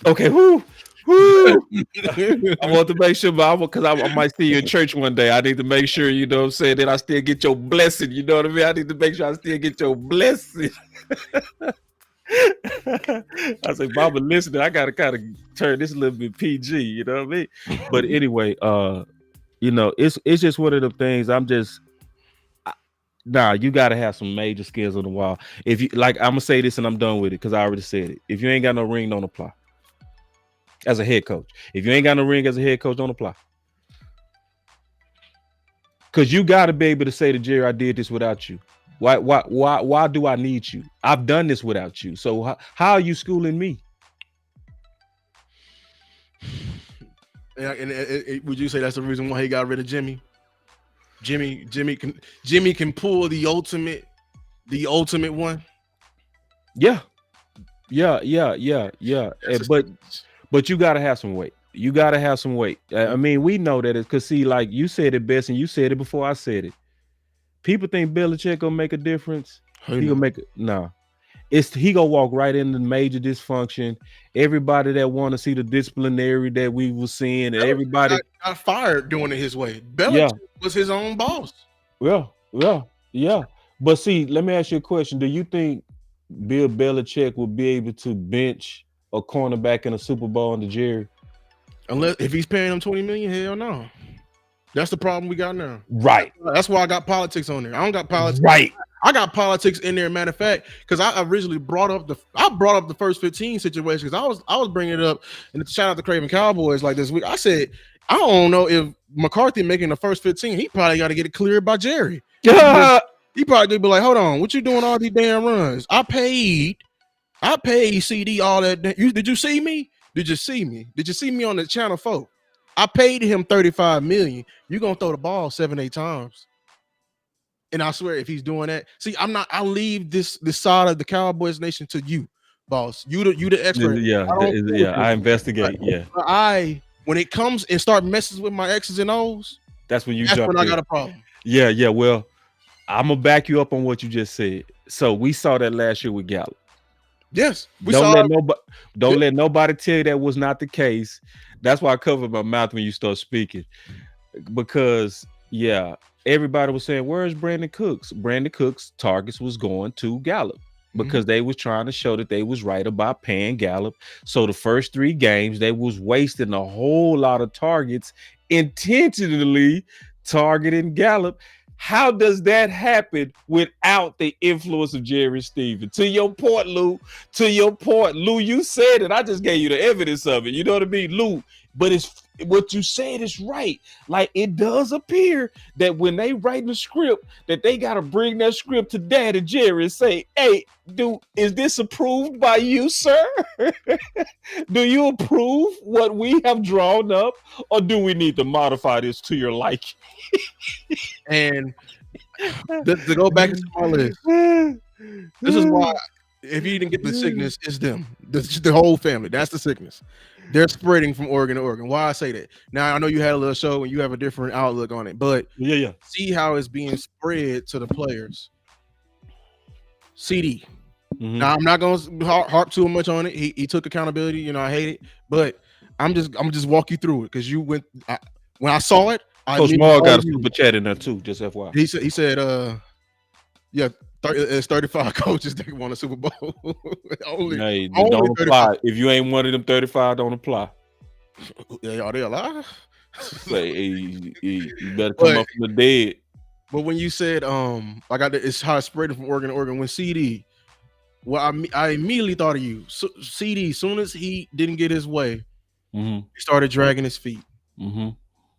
okay. Whoo. I want to make sure, because I might see you in church one day. I need to make sure, you know what I'm saying, that I still get your blessing. You know what I mean? I need to make sure I still get your blessing. I say, Mama, listen, I gotta kind of turn this a little bit PG, you know what I mean? But anyway, it's just one of the things. Nah, you gotta have some major skills on the wall. If you like, I'm gonna say this and I'm done with it because I already said it. If you ain't got no ring, don't apply. As a head coach, if you ain't got no ring as a head coach, don't apply. Because you got to be able to say to Jerry, "I did this without you. Why do I need you? I've done this without you. So how are you schooling me?" And would you say that's the reason why he got rid of Jimmy? Jimmy can pull the ultimate one. Yeah. But you got to have some weight. You got to have some weight. I mean, we know that it's because, see, like you said it best, and you said it before I said it. People think Belichick gonna make a difference. He gonna make it. No, he gonna walk right into major dysfunction. Everybody that want to see the disciplinary that we were seeing, and everybody got fired doing it his way. Belichick was his own boss. Yeah. But see, let me ask you a question. Do you think Bill Belichick will be able to bench a cornerback in a Super Bowl under Jerry? Unless if he's paying him $20 million, hell no. That's the problem we got now. Right. That's why I got politics on there. I don't got politics. Right. I got politics in there. Matter of fact, because I originally brought up the first 15 situation because I was bringing it up, and shout out to Craven Cowboys like this week. I said I don't know if McCarthy making the first 15. He probably got to get it cleared by Jerry. He probably did be like, hold on, what you doing all these damn runs? I paid CD all that. Did you see me? Did you see me? Did you see me on the Channel 4? I paid him $35 million. You're gonna throw the ball 7-8 times. And I swear, if he's doing that, see, I'll leave this side of the Cowboys nation to you, boss. You the expert. I investigate. When it comes and start messing with my X's and O's, that's when you jump in. I got a problem. Yeah. Well, I'm gonna back you up on what you just said. So we saw that last year with Gallup. Yes, don't let nobody tell you that was not the case. That's why I covered my mouth when you start speaking, because everybody was saying, "Where's Brandon Cooks?" Brandon Cooks' targets was going to Gallup because they was trying to show that they was right about paying Gallup. So the first 3 games they was wasting a whole lot of targets, intentionally targeting Gallup. How does that happen without the influence of Jerry Stevens? To your point, Lou. To your point, Lou. You said it. I just gave you the evidence of it. You know what I mean, Lou? But it's what you said is right. Like it does appear that when they write the script, that they gotta bring that script to Dad and Jerry and say, "Hey, dude, is this approved by you, sir? Do you approve what we have drawn up, or do we need to modify this to your liking?" And to go back into my list, this is why if you didn't get the sickness, it's them. The whole family. That's the sickness. They're spreading from organ to organ. Why I say that? Now I know you had a little show and you have a different outlook on it, but Yeah. see how it's being spread to the players. CD. Mhm. Now I'm not gonna harp too much on it. He took accountability. You know I hate it, but I'm just walk you through it because you went. When I saw it, I Coach immediately Maul got a told you. super chat in there too, just FYI. He said yeah, it's 35 coaches that won a Super Bowl. only Hey, only don't 35. apply. If you ain't one of them 35, don't apply. Are they alive? Say, you better come But- up from the dead. But when you said I got it's how it's spreading from organ to organ. When CD, well, I immediately thought of you. So, CD, soon as he didn't get his way, Mm-hmm. he started dragging his feet. Mm-hmm.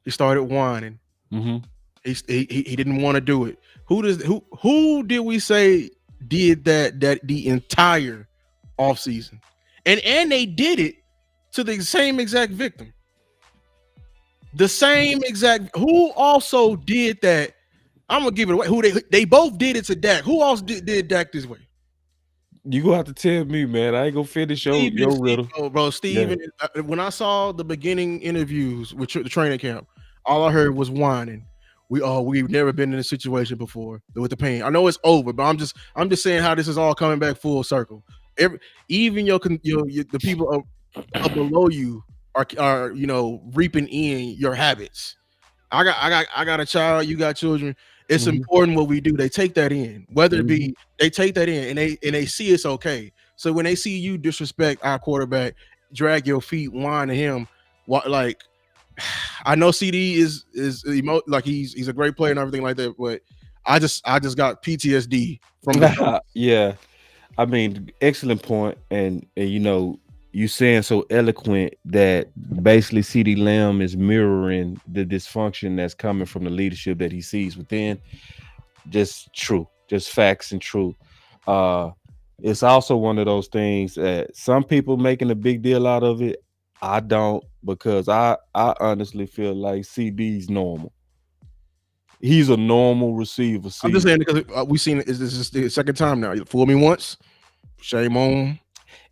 He started whining. Mm-hmm. He didn't want to do it. Who did we say did that the entire offseason? And they did it to the same exact victim. The same exact who also did that. I'm gonna give it away. Who they both did it to Dak. Who else did Dak this way? You gonna have to tell me, man. I ain't gonna finish your riddle. Bro, Steven. When I saw the beginning interviews with the training camp, all I heard was whining. We've never been in a situation before with the pain. I know it's over, but I'm just saying how this is all coming back full circle. Even the people up below you are reaping in your habits. I got a child. You got children. It's important what we do. They take that in, whether it be they take that in and they see it's okay. So when they see you disrespect our quarterback, drag your feet, whine to him, like I know CD is like he's a great player and everything like that, but I just got PTSD from the yeah. I mean, excellent point, and you saying so eloquent that basically CD Lamb is mirroring the dysfunction that's coming from the leadership that he sees within. Just true, just facts and true. It's also one of those things that some people making a big deal out of it. I don't, because I honestly feel like CD's normal. He's a normal receiver. I'm just saying because we've seen it. This is the second time now. You fool me once, shame on.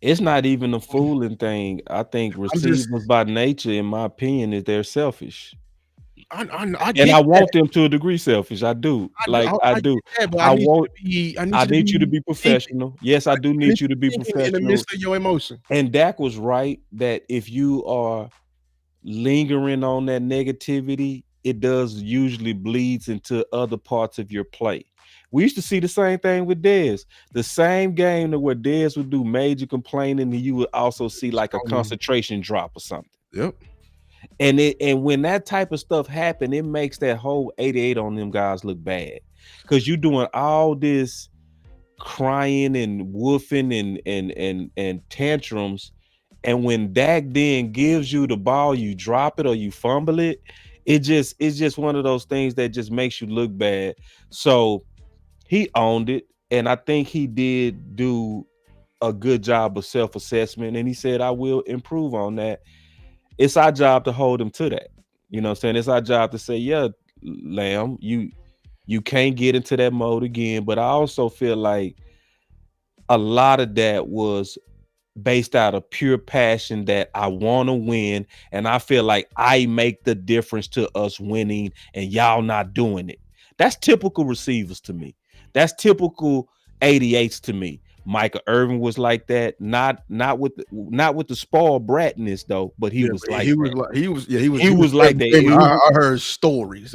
It's not even a fooling thing. I think receivers by nature, in my opinion, they're selfish. I want them to a degree selfish. I do. I do. I need you to be professional. Yes, I do need you to be professional. In the midst of your emotion. And Dak was right that if you are lingering on that negativity, it does usually bleeds into other parts of your play. We used to see the same thing with Dez. The same game where Dez would do major complaining, and you would also see like a concentration drop or something. Yep. And when that type of stuff happen, it makes that whole 88 on them guys look bad. Because you're doing all this crying and woofing and tantrums. And when Dak then gives you the ball, you drop it or you fumble it. It's just one of those things that just makes you look bad. So he owned it, and I think he did do a good job of self-assessment, and he said, I will improve on that. It's our job to hold him to that. You know what I'm saying? It's our job to say, yeah, Lamb, you can't get into that mode again. But I also feel like a lot of that was based out of pure passion that I want to win, and I feel like I make the difference to us winning and y'all not doing it. That's typical receivers to me. That's typical 88s to me. Michael Irvin was like that, not with the spoiled bratness though, but he was like that. I heard stories.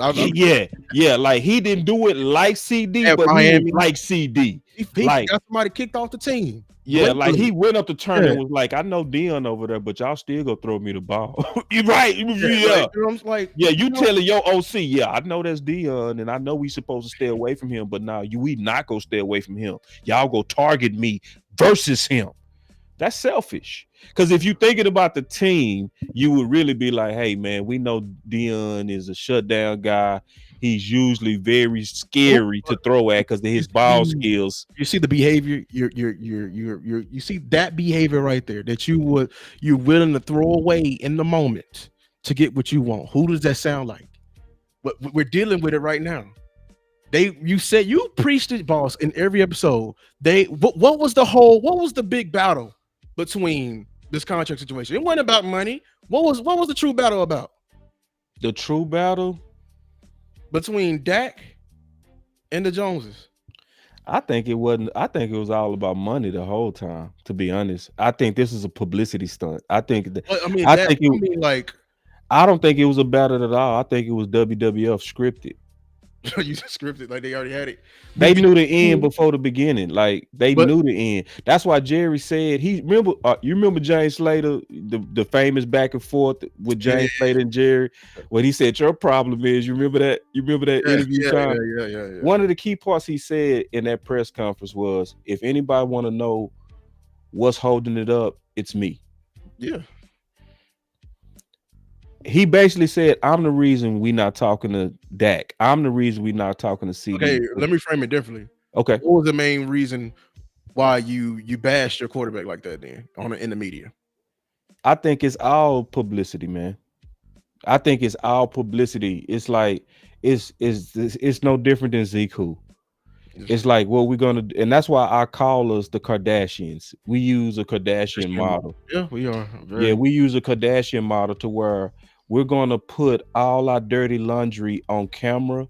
Yeah, like he didn't do it like CD, but he was like CD. He Like, got somebody kicked off the team. yeah, like Blatantly. he went up to turn Yeah. and was like, I know Dion over there, but y'all still go throw me the ball. You right. Yeah, like, Yeah. you know, I'm like, Yeah, you you know, telling your OC, yeah, I know that's Dion, and I know we supposed to stay away from him, but now we not gonna stay away from him. Y'all go target me versus him. That's selfish. Because if you thinking about the team, you would really be like, hey man, we know Dion is a shutdown guy. He's usually very who, scary to throw at because of you his ball see, skills. you see the behavior. You see that behavior right there that you're willing to throw away in the moment to get what you want. Who does that sound like? But we're dealing with it right now. You said you preached it, boss, in every episode. What was the big battle between this contract situation? It wasn't about money. What was the true battle about The true battle, between Dak and the Joneses? I think it wasn't. I think it was all about money the whole time. To be honest, I think this is a publicity stunt. I think that. Well, I mean I that. think I it. mean, like I don't think it was a battle at all. I think it was WWF scripted. you scripted, like they already had it. They Maybe, knew the end before the beginning. Like they but knew the end. That's why Jerry said he remember. You remember James Slater, the famous back and forth with yeah, James Slater and Jerry, when he said your problem is. You remember that? You remember that yeah, interview yeah, time? yeah. One of the key parts he said in that press conference was, "If anybody want to know what's holding it up, it's me." Yeah. He basically said, "I'm the reason we not talking to Dak. I'm the reason we not talking to Okay, CD." let me frame it differently. Okay, What was the main reason why you bashed your quarterback like that then in the media? I think it's all publicity, man. I think it's all publicity. It's like it's no different than Zeke who. It's like what we're gonna do, and that's why I call us the Kardashians. We use a Kardashian model. Yeah, we are Yeah, very. we use a Kardashian model to where we're gonna put all our dirty laundry on camera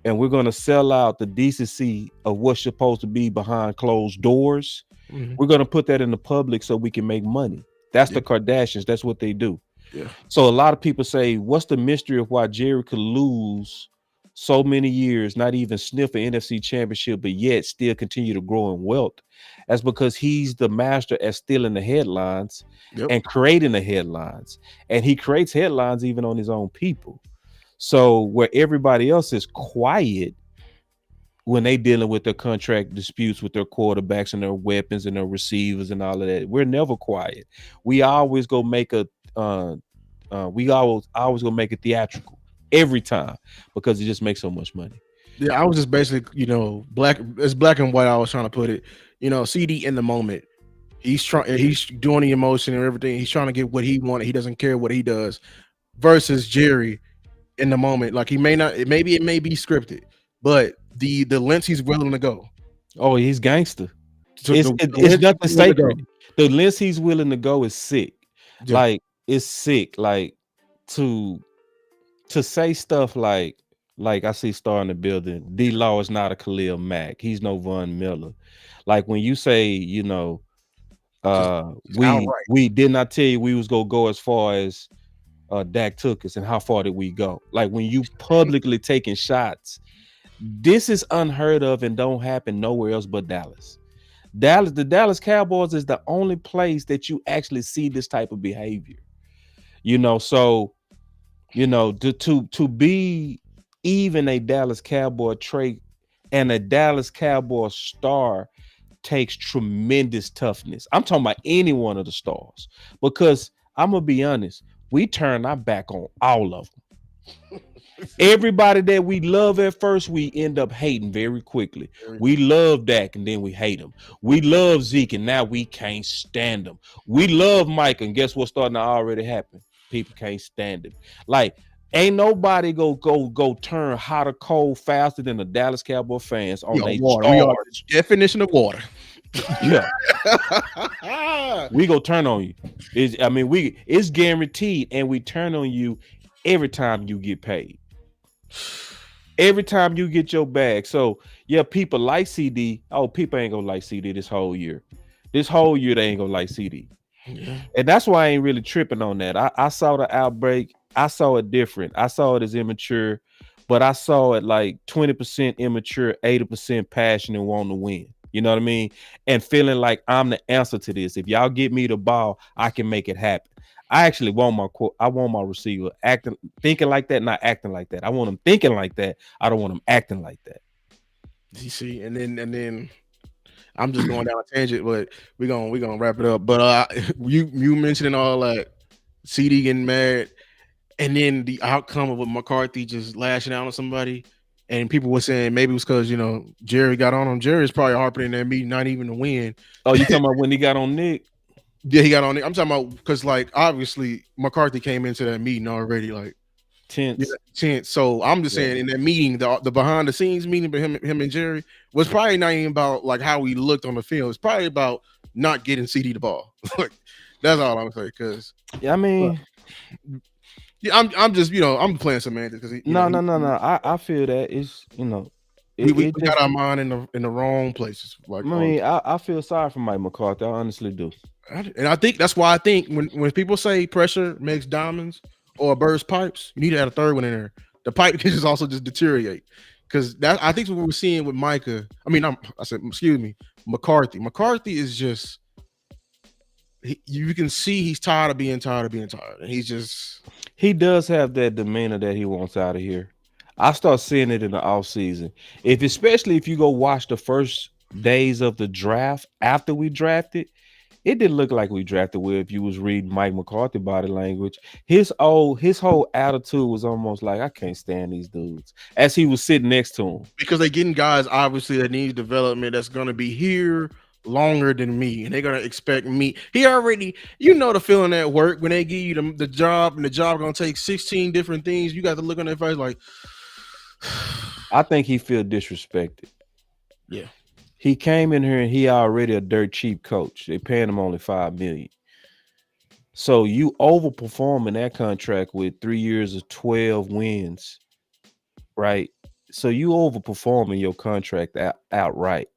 and we're gonna sell out the decency of what's supposed to be behind closed doors. Mhm. We're gonna put that in the public so we can make money. That's Yeah, the Kardashians. That's what they do. yeah, So a lot of people say, what's the mystery of why Jerry could lose so many years, not even sniff an NFC championship, but yet still continue to grow in wealth? That's because he's the master at stealing the headlines yep. and creating the headlines. And he creates headlines even on his own people. So where everybody else is quiet when they dealing with their contract disputes with their quarterbacks and their weapons and their receivers and all of that, we're never quiet. We always go make a we always gonna make it theatrical every time because it just makes so much money. Yeah, I was just basically, black. It's black and white. I was trying to put it. CD in the moment. He's trying. He's doing the emotion and everything. He's trying to get what he wanted. He doesn't care what he does. Versus Jerry in the moment. Like he may not. Maybe it may be scripted, but the lengths he's willing to go. Oh, he's gangster. To, It's the it, it's lengths nothing he's willing to go. sacred. The lengths he's willing to go is sick. Yeah. Like it's sick. Like to say stuff like I see Star in the building. D Law is not a Khalil Mack. He's no Von Miller. Like when you say, Just we outright. we did not tell you we was gonna go as far as Dak took us, and how far did we go? Like when you publicly taking shots, this is unheard of and don't happen nowhere else but Dallas. The Dallas Cowboys is the only place that you actually see this type of behavior. So to be even a Dallas Cowboy trait and a Dallas Cowboy star takes tremendous toughness. I'm talking about any one of the stars because I'm gonna be honest, we turn our back on all of them. Everybody that we love at first, we end up hating very quickly. We love Dak and then we hate him. We love Zeke and now we can't stand him. We love Mike and guess what's starting to already happen? People can't stand him. Like, ain't nobody go turn hot or cold faster than the Dallas Cowboy fans on their Water. We are stars. the definition of water. Yeah. We go turn on you. It's guaranteed, and we turn on you every time you get paid. Every time you get your bag. So yeah, people like CD. Oh, people ain't gonna like CD this whole year. This whole year they ain't gonna like CD. Yeah. And that's why I ain't really tripping on that. I saw the outbreak. I saw it different. I saw it as immature, but I saw it like 20% immature, 80% passion and wanting to win. You know what I mean? And feeling like I'm the answer to this. If y'all get me the ball, I can make it happen. I actually want I want my receiver acting, thinking like that, not acting like that. I want him thinking like that. I don't want him acting like that. You see, and then I'm just going down a tangent, but we gonna wrap it up. But you mentioning all that CD getting mad, and then the outcome of what McCarthy just lashing out on somebody, and people were saying maybe it was because Jerry got on him. Jerry's probably harping in that meeting, not even to win. Oh, you talking about when he got on Nick? Yeah, he got on it. I'm talking about because like obviously McCarthy came into that meeting already like yeah, Tense. chance. So I'm just Yeah. saying in that meeting, the behind the scenes meeting with him and Jerry was probably not even about like how we looked on the field. It's probably about not getting CD the ball. Like that's all I'm saying. Because Yeah, I mean, yeah, I'm just I'm playing semantics because no, no, no, no. I feel that it's we, we it we got just. our mind in the wrong places. I Like all mean, I feel sorry for Mike McCarthy. I honestly do. and I think that's why I think when people say pressure makes diamonds or bursts pipes, you need to add a third one in there. The pipe can just also just deteriorate because that I think what we're seeing with Micah. I mean, I said excuse me, McCarthy. McCarthy is just you can see he's tired of being tired of being tired, and he's just He does have that demeanor that he wants out of here. I start seeing it in the off season. Especially if you go watch the first days of the draft after we drafted, it didn't look like we drafted well. If you was reading Mike McCarthy body language, his whole attitude was almost like I can't stand these dudes. As he was sitting next to him, because they're getting guys obviously that needs development that's going to be here longer than me, and they're gonna expect me. He already, the feeling at work when they give you the job, and the job gonna take 16 different things. You got to look on their face like, I think he feel disrespected. yeah, He came in here and he already a dirt cheap coach. They paying him only 5 million. So you overperforming that contract with 3 years of 12 wins, right? So you overperforming your contract outright.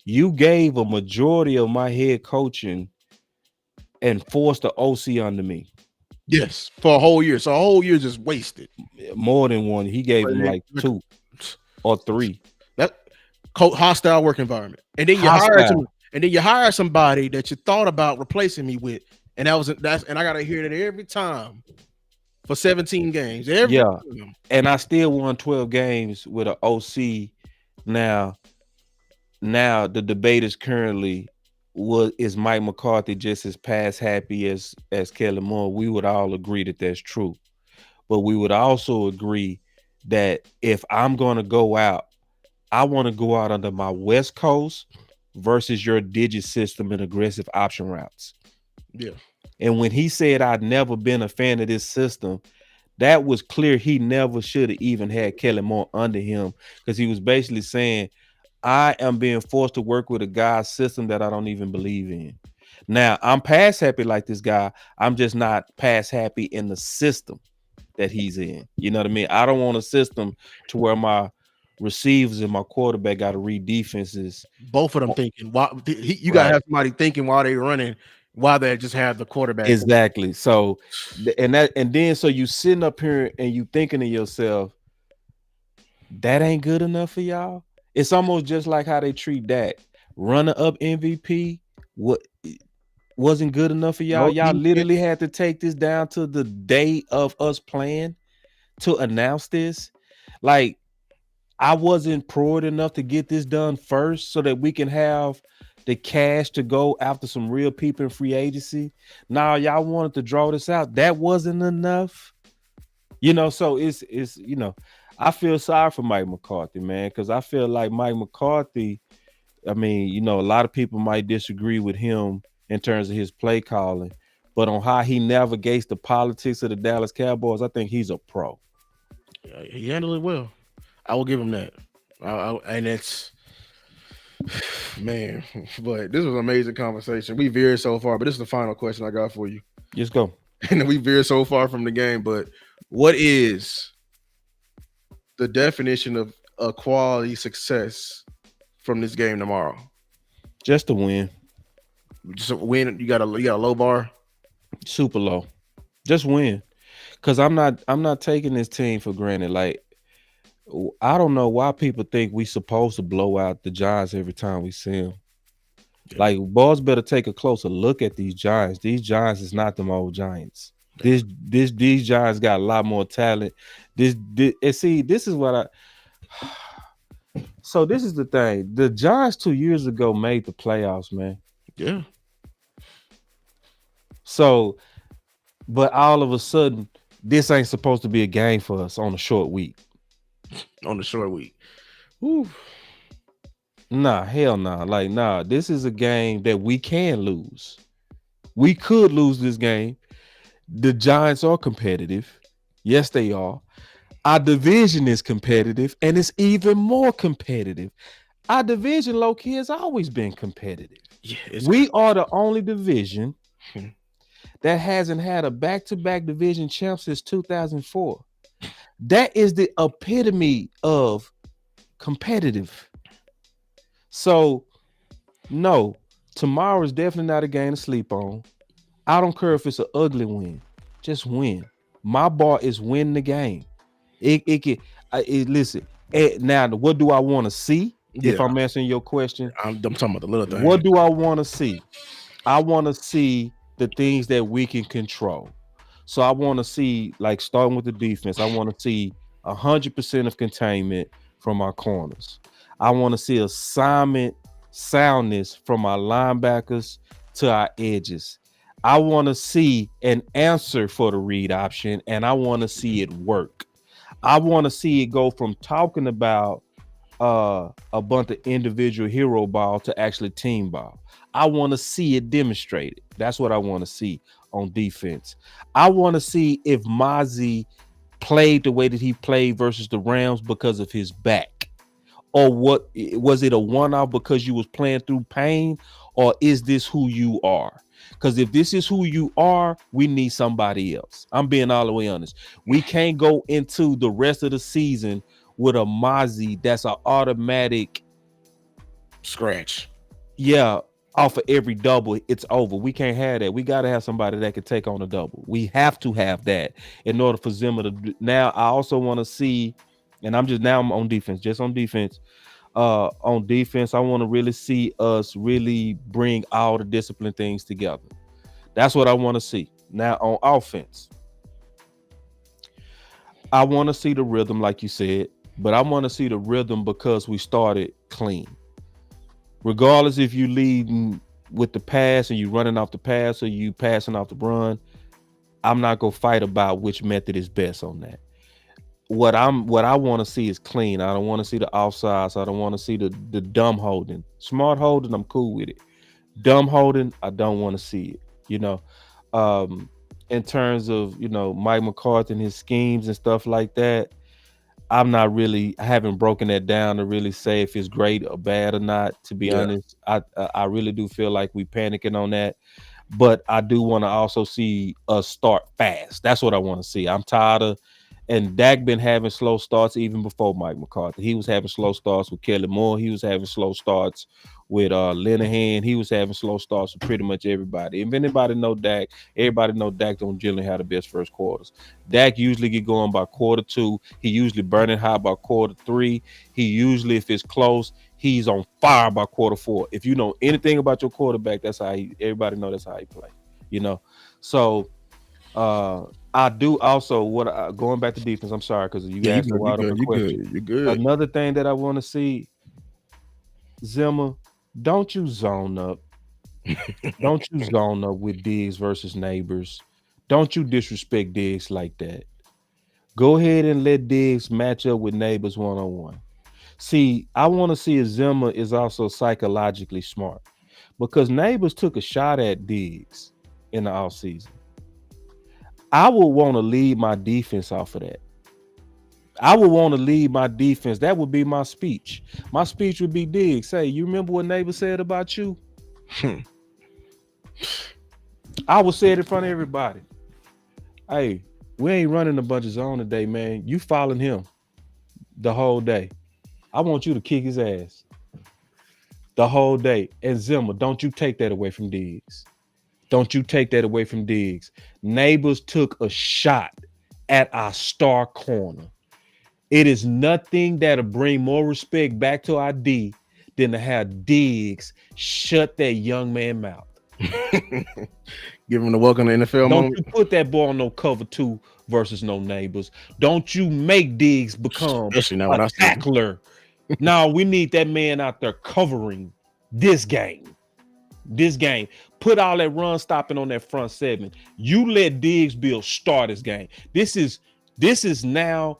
You gave a majority of my head coaching and forced the OC under me. yes, for a whole year. So a whole year just wasted. More than one. He gave him like Like, two or three. that hostile work environment, and then you hire Hostile. some, and then you hire somebody that you thought about replacing me with, and and I gotta hear that every time for 17 games. Every Yeah. time. And I still won 12 games with an OC. Now, now the debate is currently is Mike McCarthy just as pass happy as Kellen Moore? We would all agree that that's true. But we would also agree that if I'm going to go out, I want to go out under my West Coast versus your digit system and aggressive option routes. Yeah. And when he said I'd never been a fan of this system, that was clear he never should have even had Kellen Moore under him because he was basically saying, I am being forced to work with a guy's system that I don't even believe in. Now, I'm pass happy like this guy. I'm just not pass happy in the system that he's in. You know what I mean? I don't want a system to where my receivers and my quarterback got to read defenses. Both of them thinking. Why you gotta Right. have somebody thinking while they running, while they just have the quarterback. Exactly. So, and then so you sitting up here and you thinking to yourself, that ain't good enough for y'all. It's almost just like how they treat Dak. Runner up MVP. What wasn't good enough for y'all? No Y'all defense. literally had to take this down to the day of us playing to announce this. Like, I wasn't proud enough to get this done first so that we can have the cash to go after some real people in free agency. Now y'all wanted to draw this out. That wasn't enough. So it's I feel sorry for Mike McCarthy, man, because I feel like Mike McCarthy, I mean, a lot of people might disagree with him in terms of his play calling, but on how he navigates the politics of the Dallas Cowboys, I think he's a pro. He handled it well. I will give him that. And it's man, but this was an amazing conversation. We veered so far, but this is the final question I got for you. Just go. And we veered so far from the game, but what is the definition of a quality success from this game tomorrow? Just to win. Just a win. You got a low bar. Super low. Just win. Cause I'm not taking this team for granted. Like I don't know why people think we supposed to blow out the Giants every time we see them. Yeah, Like, boys better take a closer look at these Giants. These Giants is not them old Giants. yeah, These Giants got a lot more talent. And see, this is what I. So this is the thing. The Giants 2 years ago made the playoffs, man. yeah. So, but all of a sudden, this ain't supposed to be a game for us on a short week. On the short week. Woo. Nah, hell nah. Like, nah, this is a game that we can lose. We could lose this game. The Giants are competitive. Yes, they are. Our division is competitive, and it's even more competitive. Our division, low key, has always been competitive. Yeah, it's We are the only division crazy. that hasn't had a back-to-back division champ since 2004. That is the epitome of competitive. So, no, tomorrow is definitely not a game to sleep on. I don't care if it's an ugly win, just win. My bar is win the game. It can. Listen. Now, what do I want to see? If Yeah, I'm answering your question, I'm talking about the little what things. do I want to see? I want to see the things that we can control. So I want to see, like, starting with the defense, I want to see 100% of containment from our corners. I want to see assignment soundness from our linebackers to our edges. I want to see an answer for the read option, and I want to see it work. I want to see it go from talking about a bunch of individual hero ball to actually team ball. I want to see it demonstrated. That's what I want to see on defense. I want to see if Mozzie played the way that he played versus the Rams because of his back, or what was it a one-off because you was playing through pain, or is this who you are? Because if this is who you are, we need somebody else. I'm being all the way honest. We can't go into the rest of the season with a Mozzie that's an automatic, Scratch. yeah, off of every double, it's over. We can't have that. We got to have somebody that can take on a double. We have to have that in order for Zimmer to. Now, I also want to see, and I'm on defense, just on defense. On defense, I want to really see us really bring all the discipline things together. That's what I want to see. Now, on offense, I want to see the rhythm, like you said, but I want to see the rhythm because we started clean. Regardless if you leading with the pass and you running off the pass or you passing off the run, I'm not gonna fight about which method is best on that. What I want to see is clean. I don't want to see the offsides. I don't want to see the dumb holding. Smart holding, I'm cool with it. Dumb holding, I don't want to see it. You know, in terms of Mike McCarthy and his schemes and stuff like that, I haven't broken that down to really say if it's great or bad or not. To be Yeah. honest, I really do feel like we panicking on that, but I do want to also see us start fast. That's what I want to see. I'm tired of, and Dak been having slow starts even before Mike McCarthy. He was having slow starts with Kelly Moore. He was having slow starts with Linehan. He was having slow starts with pretty much everybody. If anybody know Dak, everybody know Dak don't generally have the best first quarters. Dak usually get going by quarter two. He usually burning high by quarter three. He usually, if it's close, he's on fire by quarter four. If you know anything about your quarterback, everybody know that's how he play. You know, so uh I do also going back to defense. I'm sorry because you Yeah, you asked a good. You wide good. open You question. good. You good. Another thing that I want to see, Zimmer, don't you zone up. Don't you zone up with Diggs versus neighbors. Don't you disrespect Diggs like that. Go ahead and let Diggs match up with neighbors one on one. See, I want to see if Zimmer is also psychologically smart because neighbors took a shot at Diggs in the offseason. I would want to lead my defense off of that. I would want to lead my defense. That would be my speech. My speech would be Diggs. Say, you remember what neighbor said about you? I would say it in front of everybody. Hey, we ain't running a bunch of zone today, man. You following him the whole day. I want you to kick his ass the whole day. And Zimmer, don't you take that away from Diggs. Don't you take that away from Diggs. Neighbors took a shot at our star corner. It is nothing that'll bring more respect back to our D than to have Diggs shut that young man mouth. Give him the welcome to NFL Don't moment. you put that boy on no cover two versus no neighbors. Don't you make Diggs become Especially now a when I see him. tackler. Now we need that man out there covering this game. This game. Put all that run stopping on that front seven. You let Diggs Bill start his game. This is now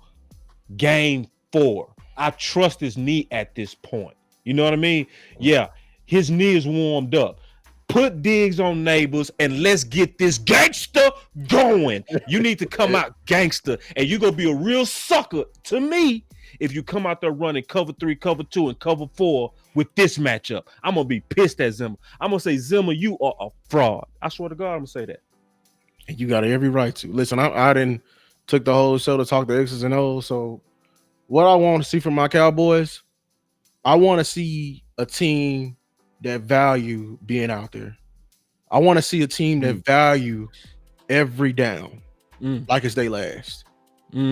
game 4. I trust his knee at this point. You know what I mean? Yeah, his knee is warmed up. Put Diggs on neighbors and let's get this gangster going. You need to come out gangster, and you're gonna be a real sucker to me if you come out there running cover 3, cover 2, and cover 4 with this matchup. I'm gonna be pissed at Zimmer. I'm gonna say, Zimmer, you are a fraud. I swear to God, I'm gonna say that. And you got every right to. Listen, I didn't took the whole show to talk the X's and O's. So what I want to see from my Cowboys, I want to see a team that value being out there. I want to see a team that Mm, value every down mm, like it's they last.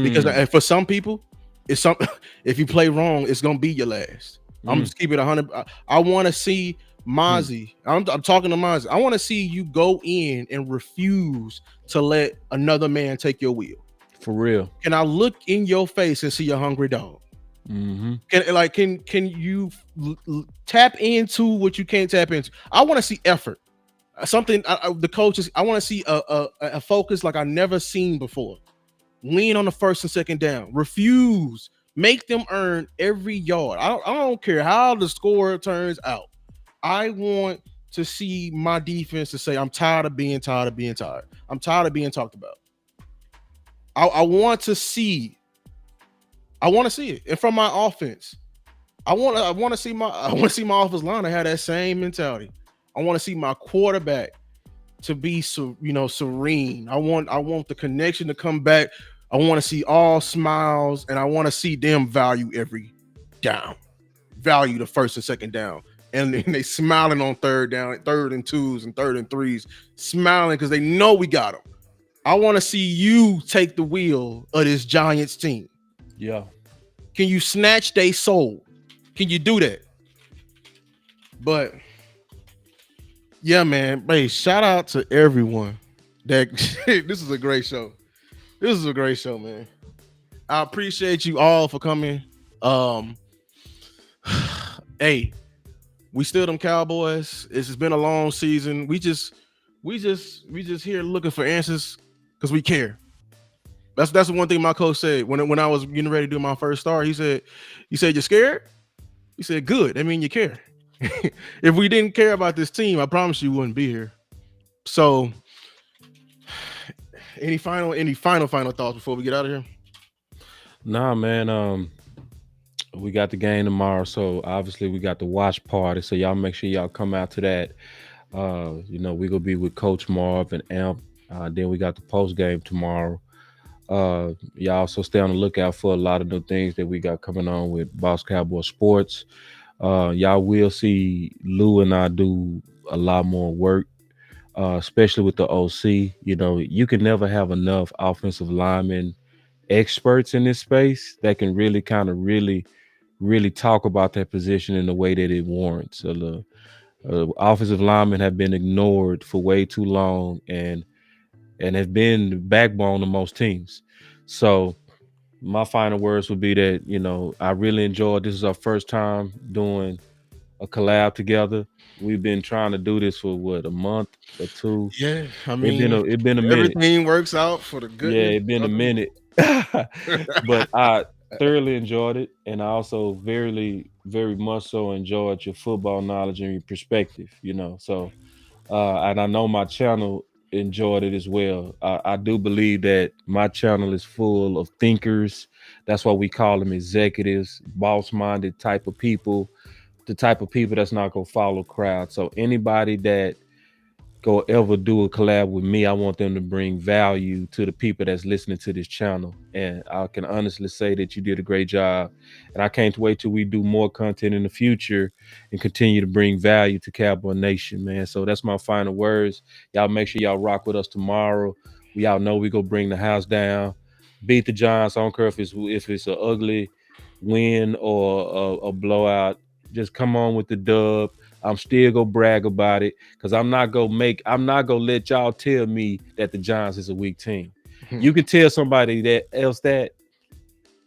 Because mm, for some people, it's some if you play wrong, it's gonna be your last. I'm mm, just keeping it 100. I want to see mm. Mozzie. I'm talking to Mozzie. I want to see you go in and refuse to let another man take your wheel. For real. Can I look in your face and see a hungry dog? Mm-hmm. Can you tap into what you can't tap into? I want to see effort. Something the coaches. I want to see a focus like I never seen before. Lean on the first and second down. Refuse. Make them earn every yard. I don't care how the score turns out. I want to see my defense to say, I'm tired of being tired of being tired. I'm tired of being talked about. I want to see. I want to see it. And from my offense, I want to see my I want to see my offensive line to have that same mentality. I want to see my quarterback to be serene. I want the connection to come back. I want to see all smiles, and I want to see them value every down, value the first and second down, and they smiling on third down, third and twos, and third and threes, smiling because they know we got them. I want to see you take the wheel of this Giants team. Yeah. Can you snatch their soul? Can you do that? But yeah, man. Hey, shout out to everyone. That this is a great show. This is a great show, man. I appreciate you all for coming. Um, hey, we still them Cowboys. It's been a long season. We just here looking for answers because we care. That's the one thing my coach said when I was getting ready to do my first start. He said you're scared. He said good. I mean you care. If we didn't care about this team, I promise you wouldn't be here. So, any final thoughts before we get out of here? Nah, man. We got the game tomorrow, so obviously we got the watch party. So y'all make sure y'all come out to that. We gonna be with Coach Marv and Amp. Then we got the post game tomorrow. Y'all also stay on the lookout for a lot of new things that we got coming on with Boss Cowboy Sports. Y'all will see Lou and I do a lot more work, especially with the OC. You can never have enough offensive linemen experts in this space that can really kind of really talk about that position in the way that it warrants. So the offensive linemen have been ignored for way too long and have been the backbone of most teams. So my final words would be that I really enjoyed. This is our first time doing a collab together. We've been trying to do this for what, a month or two. Yeah, I It been mean, a it been a minute. everything works out for the Yeah, goodness it been a of the minute. But I thoroughly enjoyed it, and I also very much so enjoyed your football knowledge and your perspective. So and I know my channel enjoyed it as well. I do believe that my channel is full of thinkers. That's why we call them executives, boss-minded type of people, the type of people that's not gonna follow crowd. So anybody that go ever do a collab with me, I want them to bring value to the people that's listening to this channel. And I can honestly say that you did a great job. And I can't wait till we do more content in the future and continue to bring value to Cowboy Nation, man. So that's my final words. Y'all make sure y'all rock with us tomorrow. Y'all know we go bring the house down. Beat the Giants. I don't care if it's an ugly win or a blowout. Just come on with the dub. I'm still gonna brag about it because I'm not gonna let y'all tell me that the Giants is a weak team. You can tell somebody that else that,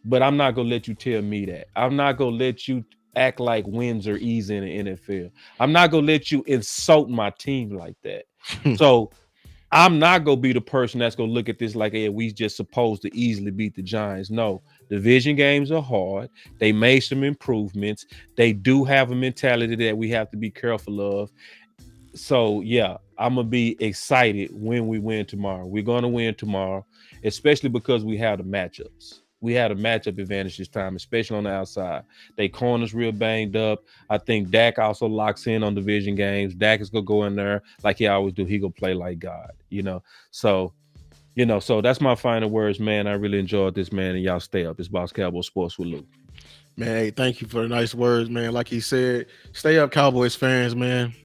but I'm not gonna let you tell me that. I'm not gonna let you act like wins are easy in the NFL. I'm not gonna let you insult my team like that. So I'm not gonna be the person that's gonna look at this like, hey, we just supposed to easily beat the Giants. No, division games are hard. They made some improvements. They do have a mentality that we have to be careful of. So yeah, I'm gonna be excited when we win tomorrow. We're gonna win tomorrow, especially because we have the matchups. We had a matchup advantage this time, especially on the outside. They corners real banged up. I think Dak also locks in on division games. Dak is gonna go in there like he always do. He gonna play like God, you know. So so that's my final words, man. I really enjoyed this, man. And y'all stay up. It's Boss Cowboy Sports with Lou. Man, hey, thank you for the nice words, man. Like he said, stay up, Cowboys fans, man.